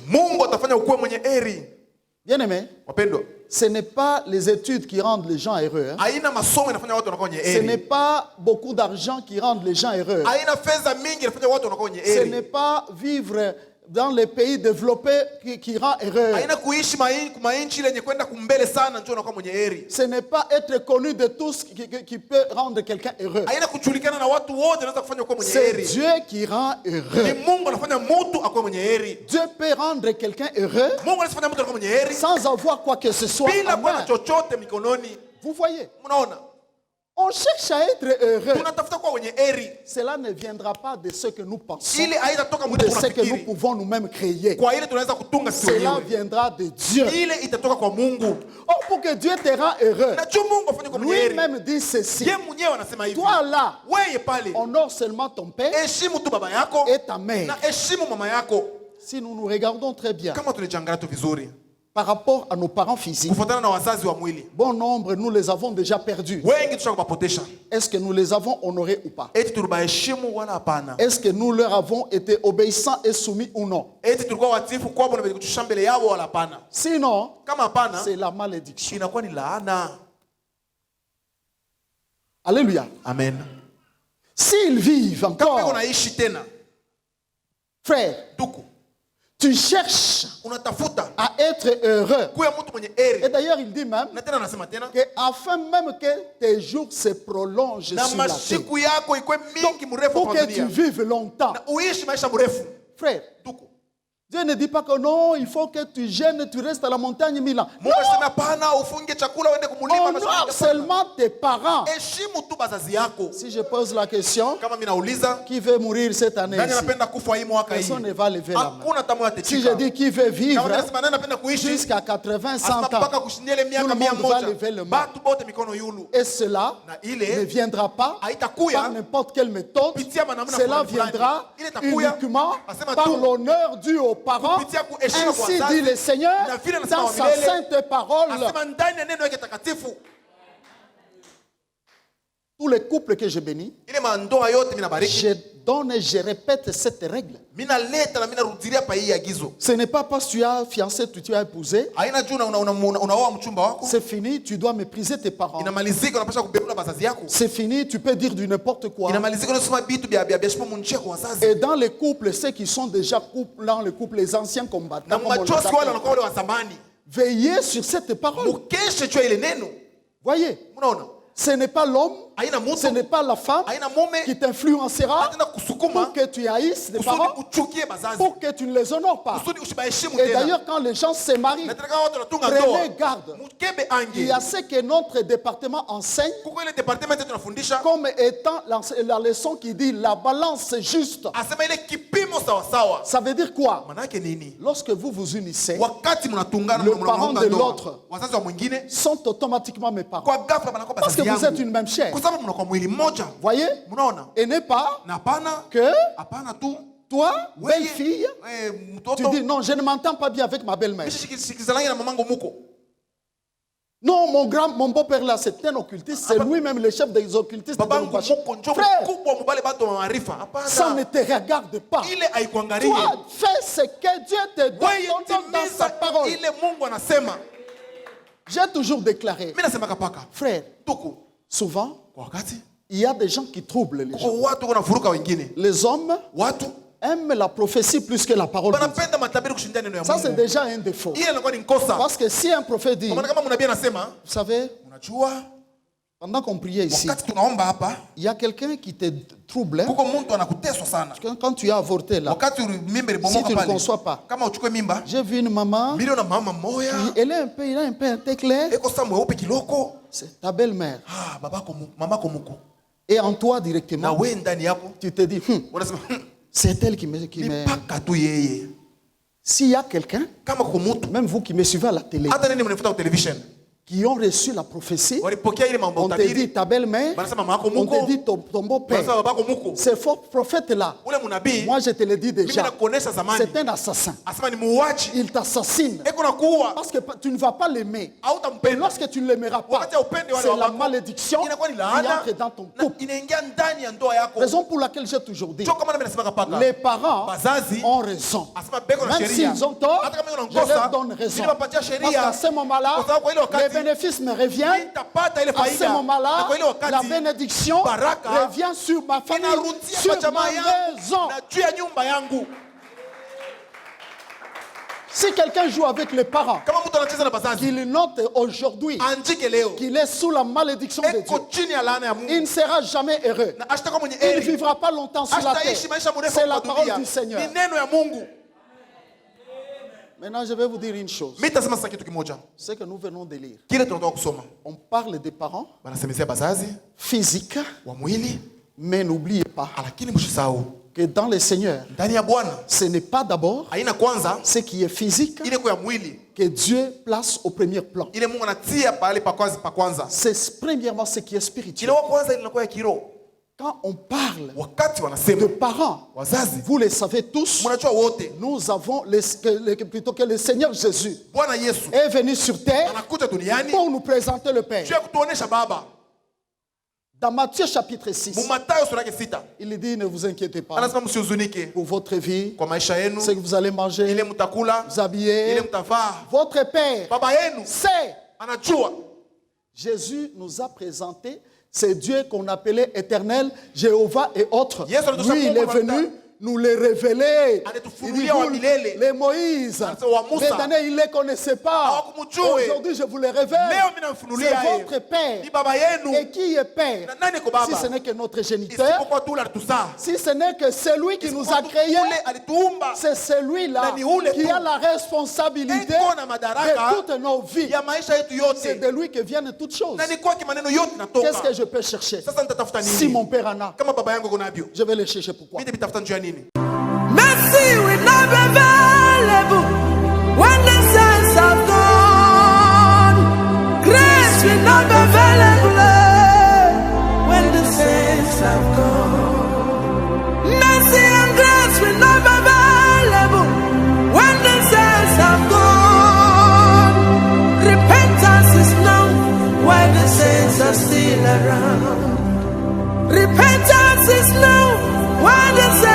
Bien-aimé, Wapendwa, ce n'est pas les études qui rendent les gens heureux. Hein. haina masomo inafanya watu wanakuwa wenye Ce n'est heri. pas beaucoup d'argent qui rendent les gens heureux. Haina fedha mingi inafanya watu wanakuwa wenye Ce n'est heri. pas vivre dans les pays développés qui rend heureux. Haina kuishi mainchi lenye kwenda kumbele sana ndio unakuwa mwenye heri. Ce n'est pas être connu de tous qui peut rendre quelqu'un heureux. Haina kujulikana na watu wote wanaweza kufanya kuwa mwenye C'est heri. Dieu qui rend Ni heureux. Mungu anafanya mtu akuwe mwenye heri. Dieu peut rendre quelqu'un heureux Mungu anafanya mtu akuwe mwenye heri sans avoir quoi que ce soit bila en kuwa na main. chochote mikononi. Vous voyez, Mnaona? on cherche à être heureux. Tunatafuta kuwa wenye heri. Cela ne viendra pas de ce que nous pensons Ile haitatoka ou mtu de ce que nous tunafikiri. pouvons nous-mêmes créer. Kwa ile tunaweza kutunga sisi Cela wenyewe. viendra de Dieu. Ile itatoka kwa Mungu. Oh, pour que Dieu te rende heureux, Na juu Mungu afanye kwa mwenye heri. lui-même dit ceci. Yeye mwenyewe anasema hivi. Toi là, Wewe pale, honore seulement ton père heshimu tu baba yako et ta na mère. heshimu mama yako. Si nous nous regardons très bien Kama tulijiangalia tu vizuri par rapport à nos parents physiques, kufuatana na wazazi wa mwili, bon nombre, nous les avons déjà perdus. wengi tushakubapotesha. Est-ce que nous les avons honorés ou pas? Eti tulibaheshimu wala hapana? Est-ce que nous leur avons été obéissants et soumis ou non? Eti tulikuwa watifu kwao na kutusha mbele yao wala hapana? Sinon, Kama hapana, c'est la malédiction. inakuwa ni laana. Alléluia. Amen. S'ils vivent Kama encore, unaishi tena, frère, duku, tu cherches unatafuta à être heureux. kuya mtu mwenye Et heri. d'ailleurs, il dit même Na tena anasema tena, que afin même que tes jours se prolongent na sur la terre. mashiku yako ikuwe mingi mrefu Pour kwa que tu dunia. vives longtemps. Na uishi maisha mrefu. Frère, Duku. Dieu ne dit pas que non, il faut que tu gênes, tu restes à la montagne 1000 ans. Mungu anasema hapana, ufunge chakula uende kumulima. Honore seulement tes parents. Heshimu tu bazazi yako. Si je pose la question, Kama mimi nauliza, qui veut mourir cette année nani ici? anapenda kufa hii mwaka hii? Personne ne va lever la main. Hakuna tamu Si je dis qui veut vivre kama nasema nani anapenda kuishi jusqu'à 80, 100 mpaka ans, kushindia ile tout miaka le 100, monde va lever le main. batu bote mikono yulu. Et cela Na ne ile viendra pas haitakuya par n'importe quelle méthode. kupitia manamna Cela fulani. viendra Ile itakuya uniquement asema par tu l'honneur dû aux parents. kupitia kuheshima kwa Ainsi wazazi. dit le Seigneur Na vile anasema dans wa sa milele. sainte parole. Asema ndani ya neno yake takatifu. Tous les couples que je bénis, Ile mandoa yote mimi nabariki. je donne et je répète cette règle. Mimi naleta na mimi narudilia pa hii agizo. Ce n'est pas parce que tu as fiancé, tu as épousé. Haina juu unaoa mchumba wako. C'est fini, tu dois mépriser tes parents. Inamalizika unapaswa kubebula bazazi yako. C'est fini, tu peux dire du n'importe quoi. Inamalizika unasema vitu vya shimo munchia kwa wazazi. Et dans les couples, ceux qui sont déjà couples, dans les couples, les anciens combattants, Na comme on les machozi wale appelle, wanakuwa wale wa zamani. veillez sur cette parole. Mukeshe jua ile neno. Voyez, Unaona? ce n'est pas l'homme, Haina ce mtu, n'est pas la femme haina mume, qui t'influencera hata kusukuma pour que tu haïsses les kusudi parents, uchukie bazazi. pour que tu ne les honores pas. Kusudi usibaheshimu Et tena. d'ailleurs, quand les gens se marient, Na tena kama watu wanatunga ndoa. prenez garde. Mukebe Il y ange. a ce que notre département enseigne Kuko ile departement yetu tunafundisha. comme étant la leçon qui dit la balance juste. Asema ile kipimo sawa sawa. Ça veut dire quoi? Maana yake nini? Lorsque vous vous unissez, Wakati mnatungana Le mnaunga parent de ndoa, l'autre. wazazi wa mwingine sont automatiquement mes parents. kwa ghafla banakuwa Parce que bazazi vous êtes yangu. une même chair. Kwa sababu mnakuwa mwili mmoja. Voyez? Mnaona? Et n'est pas Na hapana que hapana tu toi, wewe, belle fille, tu mtoto dis non, je ne m'entends pas bien avec ma belle-mère. shikizalani na mamangu muko. Non, mon beau-père là, c'est un occultiste. C'est lui-même le chef des occultistes de Babangu Lubumbashi. muko njoo Frère, mkubwa mubale bato wa maarifa. ça ne Hapana. te regarde pas. Ile haikuangalie. Toi, fais ce que Dieu te donne Wewe dans sa timiza parole. ile Mungu anasema. J'ai toujours déclaré, Mimi nasema kapaka. frère, Tuko souvent, kwa wakati il y a des gens qui troublent les gens. kuko watu wanafuruka wengine. Les hommes Watu aiment la prophétie plus que la parole de Dieu. wanapenda matabiri kushindia neno ya Ça, c'est Mungu. déjà un défaut. Ile inakuwa ni kosa. Parce que si un prophète dit, Kwa maana kama mnabii anasema, vous savez, unajua pendant qu'on priait ici, wakati tunaomba hapa il y a quelqu'un qui te trouble. Hein, kuko mtu anakuteswa sana. quand tu as avorté là, Wakati mimba si ilibomoka tu ne pale. conçois pas. Kama uchukue mimba, J'ai vu une maman, milioni na mama moya. il a un peu un teint clair. Eko sa mweupe kiloko. C'est ta belle-mère. Ah, babako mamako muko. Et en toi Na directement, wewe ndani yako tu te dis, unasema c'est elle qui me... ni paka tu yeye. S'il y a quelqu'un, Kama kuko mtu même vous qui me suivez à la télé, hata nini mnafuta kwa television. qui ont reçu la prophétie, walipokea ile mambo on te utabiri, dit ta belle-mère, banasema mama yako on te muko, dit ton beau-père. banasema babako muko. Ce faux prophète-là, Ule munabii, moi je te le dis mimi déjà, nakuonesha zamani, c'est un assassin. asema ni muuaji, Il t'assassine. eko na kuua, Parce que tu ne vas pas l'aimer. Et hautampenda. lorsque tu ne l'aimeras pas, Wakati upende wale c'est la wako, malédiction inakuwa ni qui laana, entre dans ton na couple. inaingia ndani ya ndoa yako. Raison pour laquelle j'ai toujours dit, Ndio kama mimi nasema paka, les parents bazazi ont raison. asema beko na Même sheria, s'ils ont tort, hata kama je unakosa, leur donne raison. niliwapatia Parce sheria, qu'à ce moment-là, kwa sababu kwa ile les wakati bénéfices me reviennent. nitapata ile À ce faida, na moment-là, kwa ile la wakati bénédiction baraka revient sur ma famille, inarudia sur kwa jamaa ma yangu maison. na juu ya nyumba yangu. Si quelqu'un joue avec les parents, Kama mtu anacheza na bazazi, qu'il note aujourd'hui andike leo qu'il est sous la malédiction de Dieu, eko chini ya laana ya Mungu, il ne sera jamais heureux. na ashitakuwa mwenye Il ne heri, vivra pas longtemps sur la ashtaishi terre. maisha mrefu C'est la kwa parole dunia. du Seigneur. Ni neno ya Mungu. Maintenant, je vais vous dire une chose. Mimi nitasema sasa kitu kimoja, Ce que nous venons de lire. kile tunatoka kusoma, On parle des parents banasemezea bazazi physiques, wa mwili, mais n'oubliez pas lakini msisahau que dans le Seigneur, ndani ya Bwana ce n'est pas d'abord haina kwanza ce qui est physique ile kwa mwili, que Dieu place au premier plan. ile Mungu anatia pale pa kwanza. C'est premièrement ce qui est spirituel. Ile wa kwanza ile inakuwa ya kiroho. Quand on parle Wakati de wanasema parents, wazazi, vous le savez tous, mnajua wote, nous avons plutôt que le Seigneur Jésus Bwana Yesu est venu sur terre anakuja duniani pour nous présenter le Père. juu ya kutuonesha Baba. Dans Matthieu chapitre 6, Mmathayo sura yake 6 il dit ne vous inquiétez pas anasema msihuzunike pour votre vie, kwa maisha yenu, ce que vous allez manger, ile mtakula, vous habiller. ile mtavaa. Votre Père Baba yenu sait. anajua. Jésus nous a présenté ces dieux qu'on appelait éternel, Jéhovah et autres. Yes, on Lui, il est venu nous les révéler. Il dit, vous, les Moïse, les damnés, ils ne les connaissaient pas. Aujourd'hui, je vous les révèle. C'est votre Père. Et qui est Père? Si ce n'est que notre géniteur, si ce n'est que celui qui nous a créés, c'est celui-là qui a la responsabilité de toutes nos vies. C'est de lui que viennent toutes choses. Qu'est-ce que je peux chercher? Si mon père en a, je vais le chercher. Pourquoi? Mercy will not be available when the saints have gone. Grace will not be available when the saints have gone. Mercy and grace will not be available when the saints have gone. Repentance is known while the saints are still around. Repentance is known while the saints